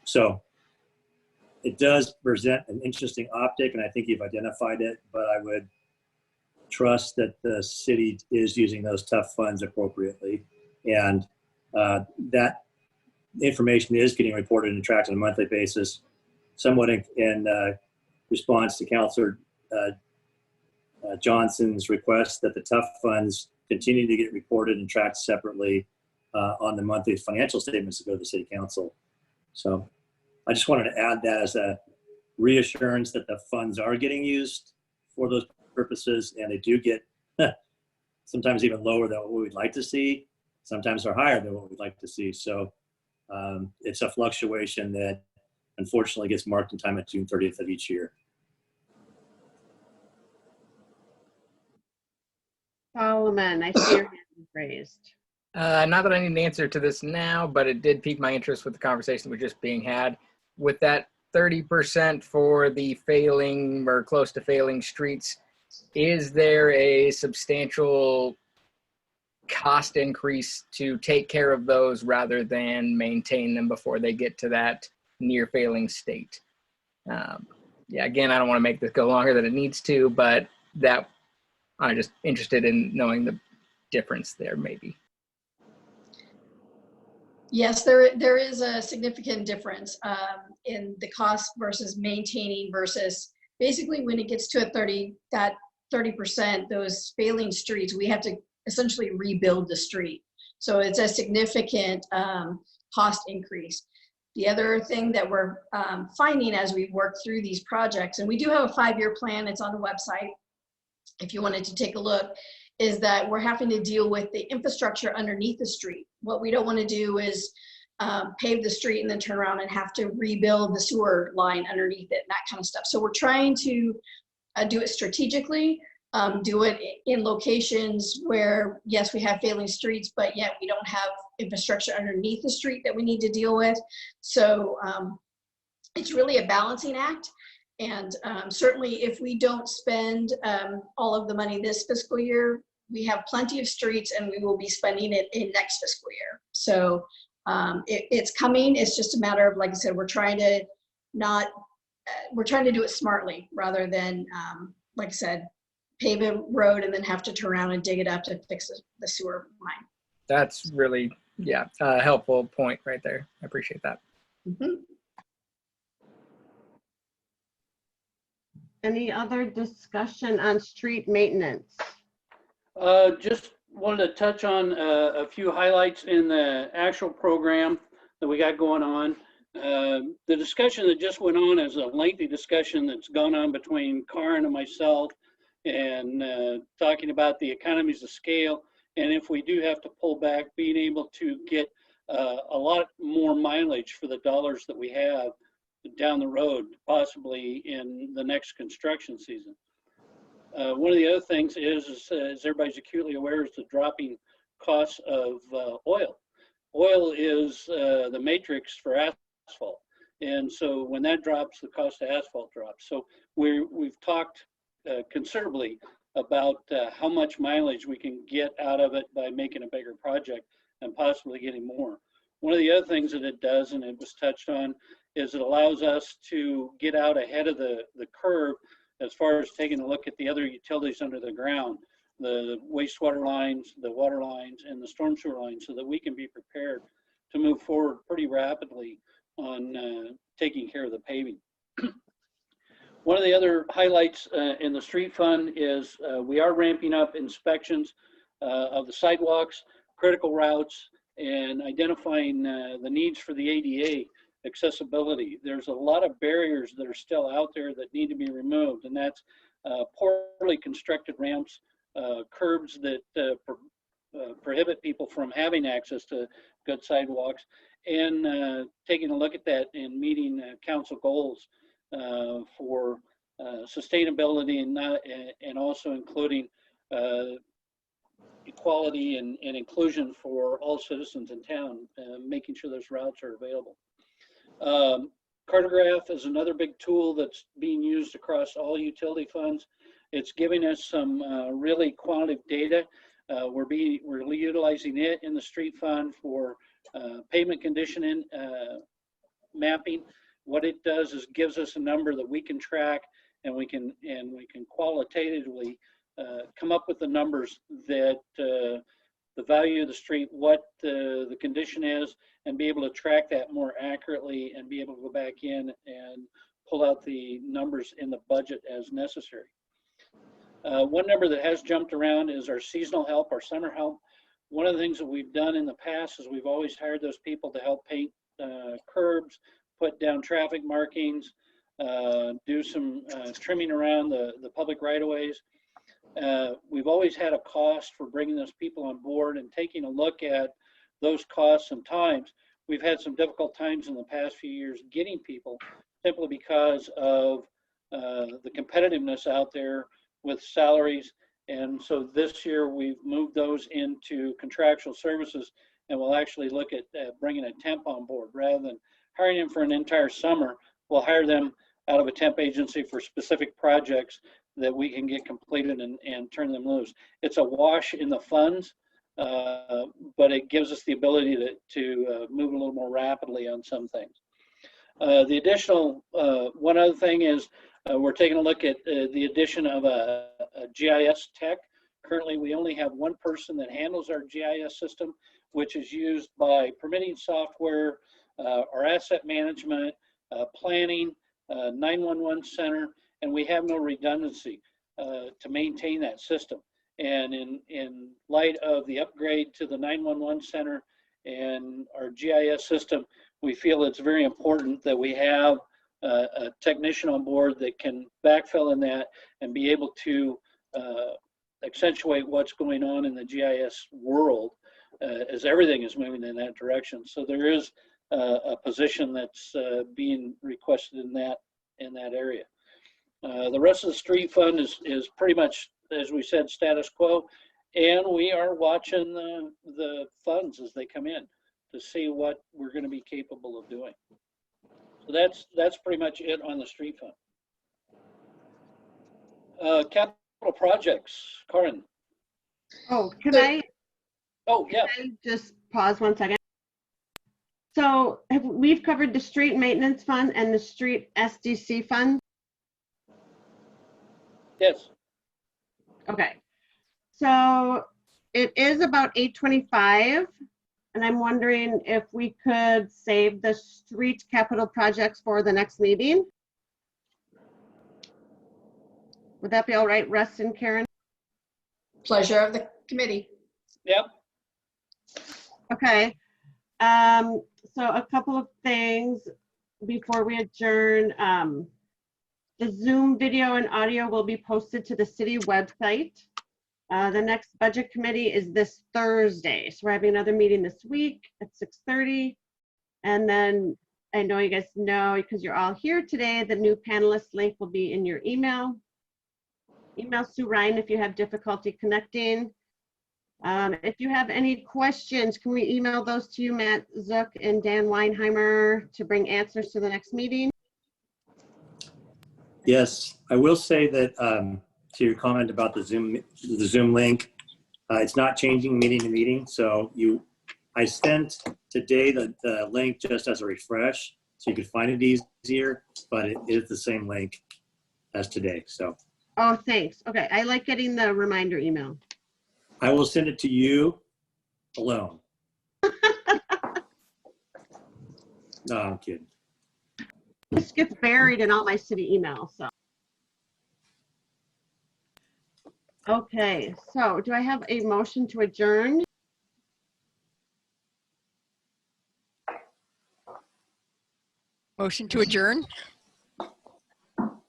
So it does present an interesting optic, and I think you've identified it, but I would trust that the city is using those TUF funds appropriately. And that information is getting reported and tracked on a monthly basis, somewhat in response to Councilor Johnson's request that the TUF funds continue to get reported and tracked separately on the monthly financial statements that go to the city council. So I just wanted to add that as a reassurance that the funds are getting used for those purposes, and they do get sometimes even lower than what we'd like to see. Sometimes they're higher than what we'd like to see. So it's a fluctuation that unfortunately gets marked in time at June 30th of each year. Solomon, I see your hand is raised. Not that I need an answer to this now, but it did pique my interest with the conversation that was just being had. With that 30% for the failing or close to failing streets, is there a substantial cost increase to take care of those rather than maintain them before they get to that near failing state? Yeah, again, I don't want to make this go longer than it needs to, but that I'm just interested in knowing the difference there maybe. Yes, there is a significant difference in the cost versus maintaining versus basically when it gets to that 30%, those failing streets, we have to essentially rebuild the street. So it's a significant cost increase. The other thing that we're finding as we work through these projects, and we do have a 5-year plan, it's on the website if you wanted to take a look, is that we're having to deal with the infrastructure underneath the street. What we don't want to do is pave the street and then turn around and have to rebuild the sewer line underneath it and that kind of stuff. So we're trying to do it strategically, do it in locations where, yes, we have failing streets, but yet we don't have infrastructure underneath the street that we need to deal with. So it's really a balancing act. And certainly if we don't spend all of the money this fiscal year, we have plenty of streets and we will be spending it in next fiscal year. So it's coming. It's just a matter of, like I said, we're trying to do it smartly rather than, like I said, pave a road and then have to turn around and dig it up to fix the sewer line. That's really, yeah, a helpful point right there. I appreciate that. Mm-hmm. Any other discussion on street maintenance? Just wanted to touch on a few highlights in the actual program that we got going on. The discussion that just went on is a lengthy discussion that's gone on between Karin and myself, and talking about the economies of scale, and if we do have to pull back, being able to get a lot more mileage for the dollars that we have down the road, possibly in the next construction season. One of the other things is as everybody's acutely aware, is the dropping costs of oil. Oil is the matrix for asphalt. And so when that drops, the cost of asphalt drops. So we've talked considerably about how much mileage we can get out of it by making a bigger project and possibly getting more. One of the other things that it does, and it was touched on, is it allows us to get out ahead of the curve as far as taking a look at the other utilities under the ground, the wastewater lines, the water lines, and the storm sewer lines, so that we can be prepared to move forward pretty rapidly on taking care of the paving. One of the other highlights in the street fund is we are ramping up inspections of the sidewalks, critical routes, and identifying the needs for the ADA accessibility. There's a lot of barriers that are still out there that need to be removed, and that's poorly constructed ramps, curbs that prohibit people from having access to good sidewalks, and taking a look at that and meeting council goals for sustainability and also including equality and inclusion for all citizens in town, making sure those routes are available. Cartograph is another big tool that's being used across all utility funds. It's giving us some really quantitative data. We're utilizing it in the street fund for pavement condition mapping. What it does is gives us a number that we can track, and we can qualitatively come up with the numbers that the value of the street, what the condition is, and be able to track that more accurately and be able to go back in and pull out the numbers in the budget as necessary. One number that has jumped around is our seasonal help, our summer help. One of the things that we've done in the past is we've always hired those people to help paint curbs, put down traffic markings, do some trimming around the public right-of-ways. We've always had a cost for bringing those people on board, and taking a look at those costs and times. We've had some difficult times in the past few years getting people, simply because of the competitiveness out there with salaries. And so this year we've moved those into contractual services, and we'll actually look at bringing a temp on board rather than hiring them for an entire summer. We'll hire them out of a temp agency for specific projects that we can get completed and turn them loose. It's a wash in the funds, but it gives us the ability to move a little more rapidly on some things. The additional, one other thing is we're taking a look at the addition of a GIS tech. Currently, we only have one person that handles our GIS system, which is used by permitting software, our asset management, planning, 911 center, and we have no redundancy to maintain that system. And in light of the upgrade to the 911 center and our GIS system, we feel it's very important that we have a technician on board that can backfill in that and be able to accentuate what's going on in the GIS world as everything is moving in that direction. So there is a position that's being requested in that area. The rest of the street fund is pretty much, as we said, status quo, and we are watching the funds as they come in to see what we're going to be capable of doing. So that's pretty much it on the street fund. Capital projects, Karin. Oh, can I? Oh, yeah. Can I just pause 1 second? So we've covered the street maintenance fund and the street SDC fund. Yes. Okay. So it is about 8:25, and I'm wondering if we could save the street capital projects for the next meeting. Would that be all right, Russ and Karen? Pleasure of the committee. Yep. Okay. So a couple of things before we adjourn. The Zoom video and audio will be posted to the city website. The next budget committee is this Thursday. So we're having another meeting this week at 6:30. And then I know you guys know, because you're all here today, the new panelist link will be in your email. email Sue Ryan if you have difficulty connecting. If you have any questions, can we email those to you, Matt Zook and Dan Weinheimer, to bring answers to the next meeting? Yes, I will say that to your comment about the Zoom link, it's not changing meeting to meeting. So I sent today the link just as a refresh, so you could find it easier, but it is the same link as today. So. Oh, thanks. Okay, I like getting the reminder email. I will send it to you alone. No, I'm kidding. This gets buried in all my city emails, so. Okay, so do I have a motion to adjourn? Motion to adjourn?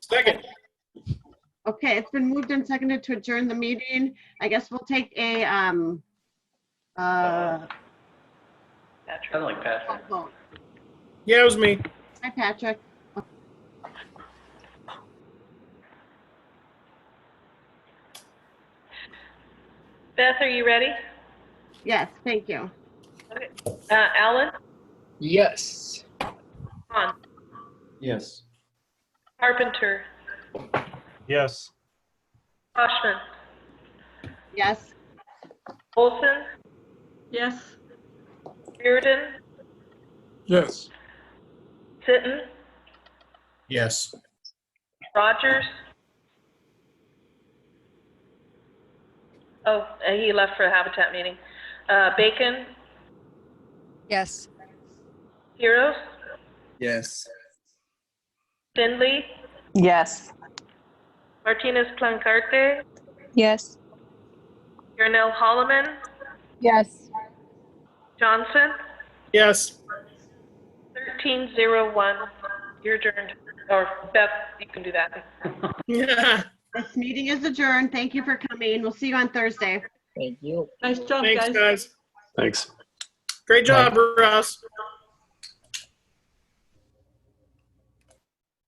Second. Okay, it's been moved and seconded to adjourn the meeting. I guess we'll take a Kind of like Patrick. vote. Yeah, it was me. Hi, Patrick. Beth, are you ready? Yes, thank you. Okay. Alan? Yes. Hahn? Yes. Carpenter? Yes. Poshman? Yes. Olson? Yes. Reardon? Yes. Sitton? Yes. Rogers? Oh, he left for a Habitat meeting. Bacon? Yes. Heroes? Yes. Findley? Yes. Martinez Plancarte? Yes. Yarnell Holloman? Yes. Johnson? Yes. 1301. You're adjourned. Or Beth, you can do that. Yeah. This meeting is adjourned. Thank you for coming. We'll see you on Thursday. Thank you. Nice job, Thanks, guys. guys. Thanks. Great job, Russ.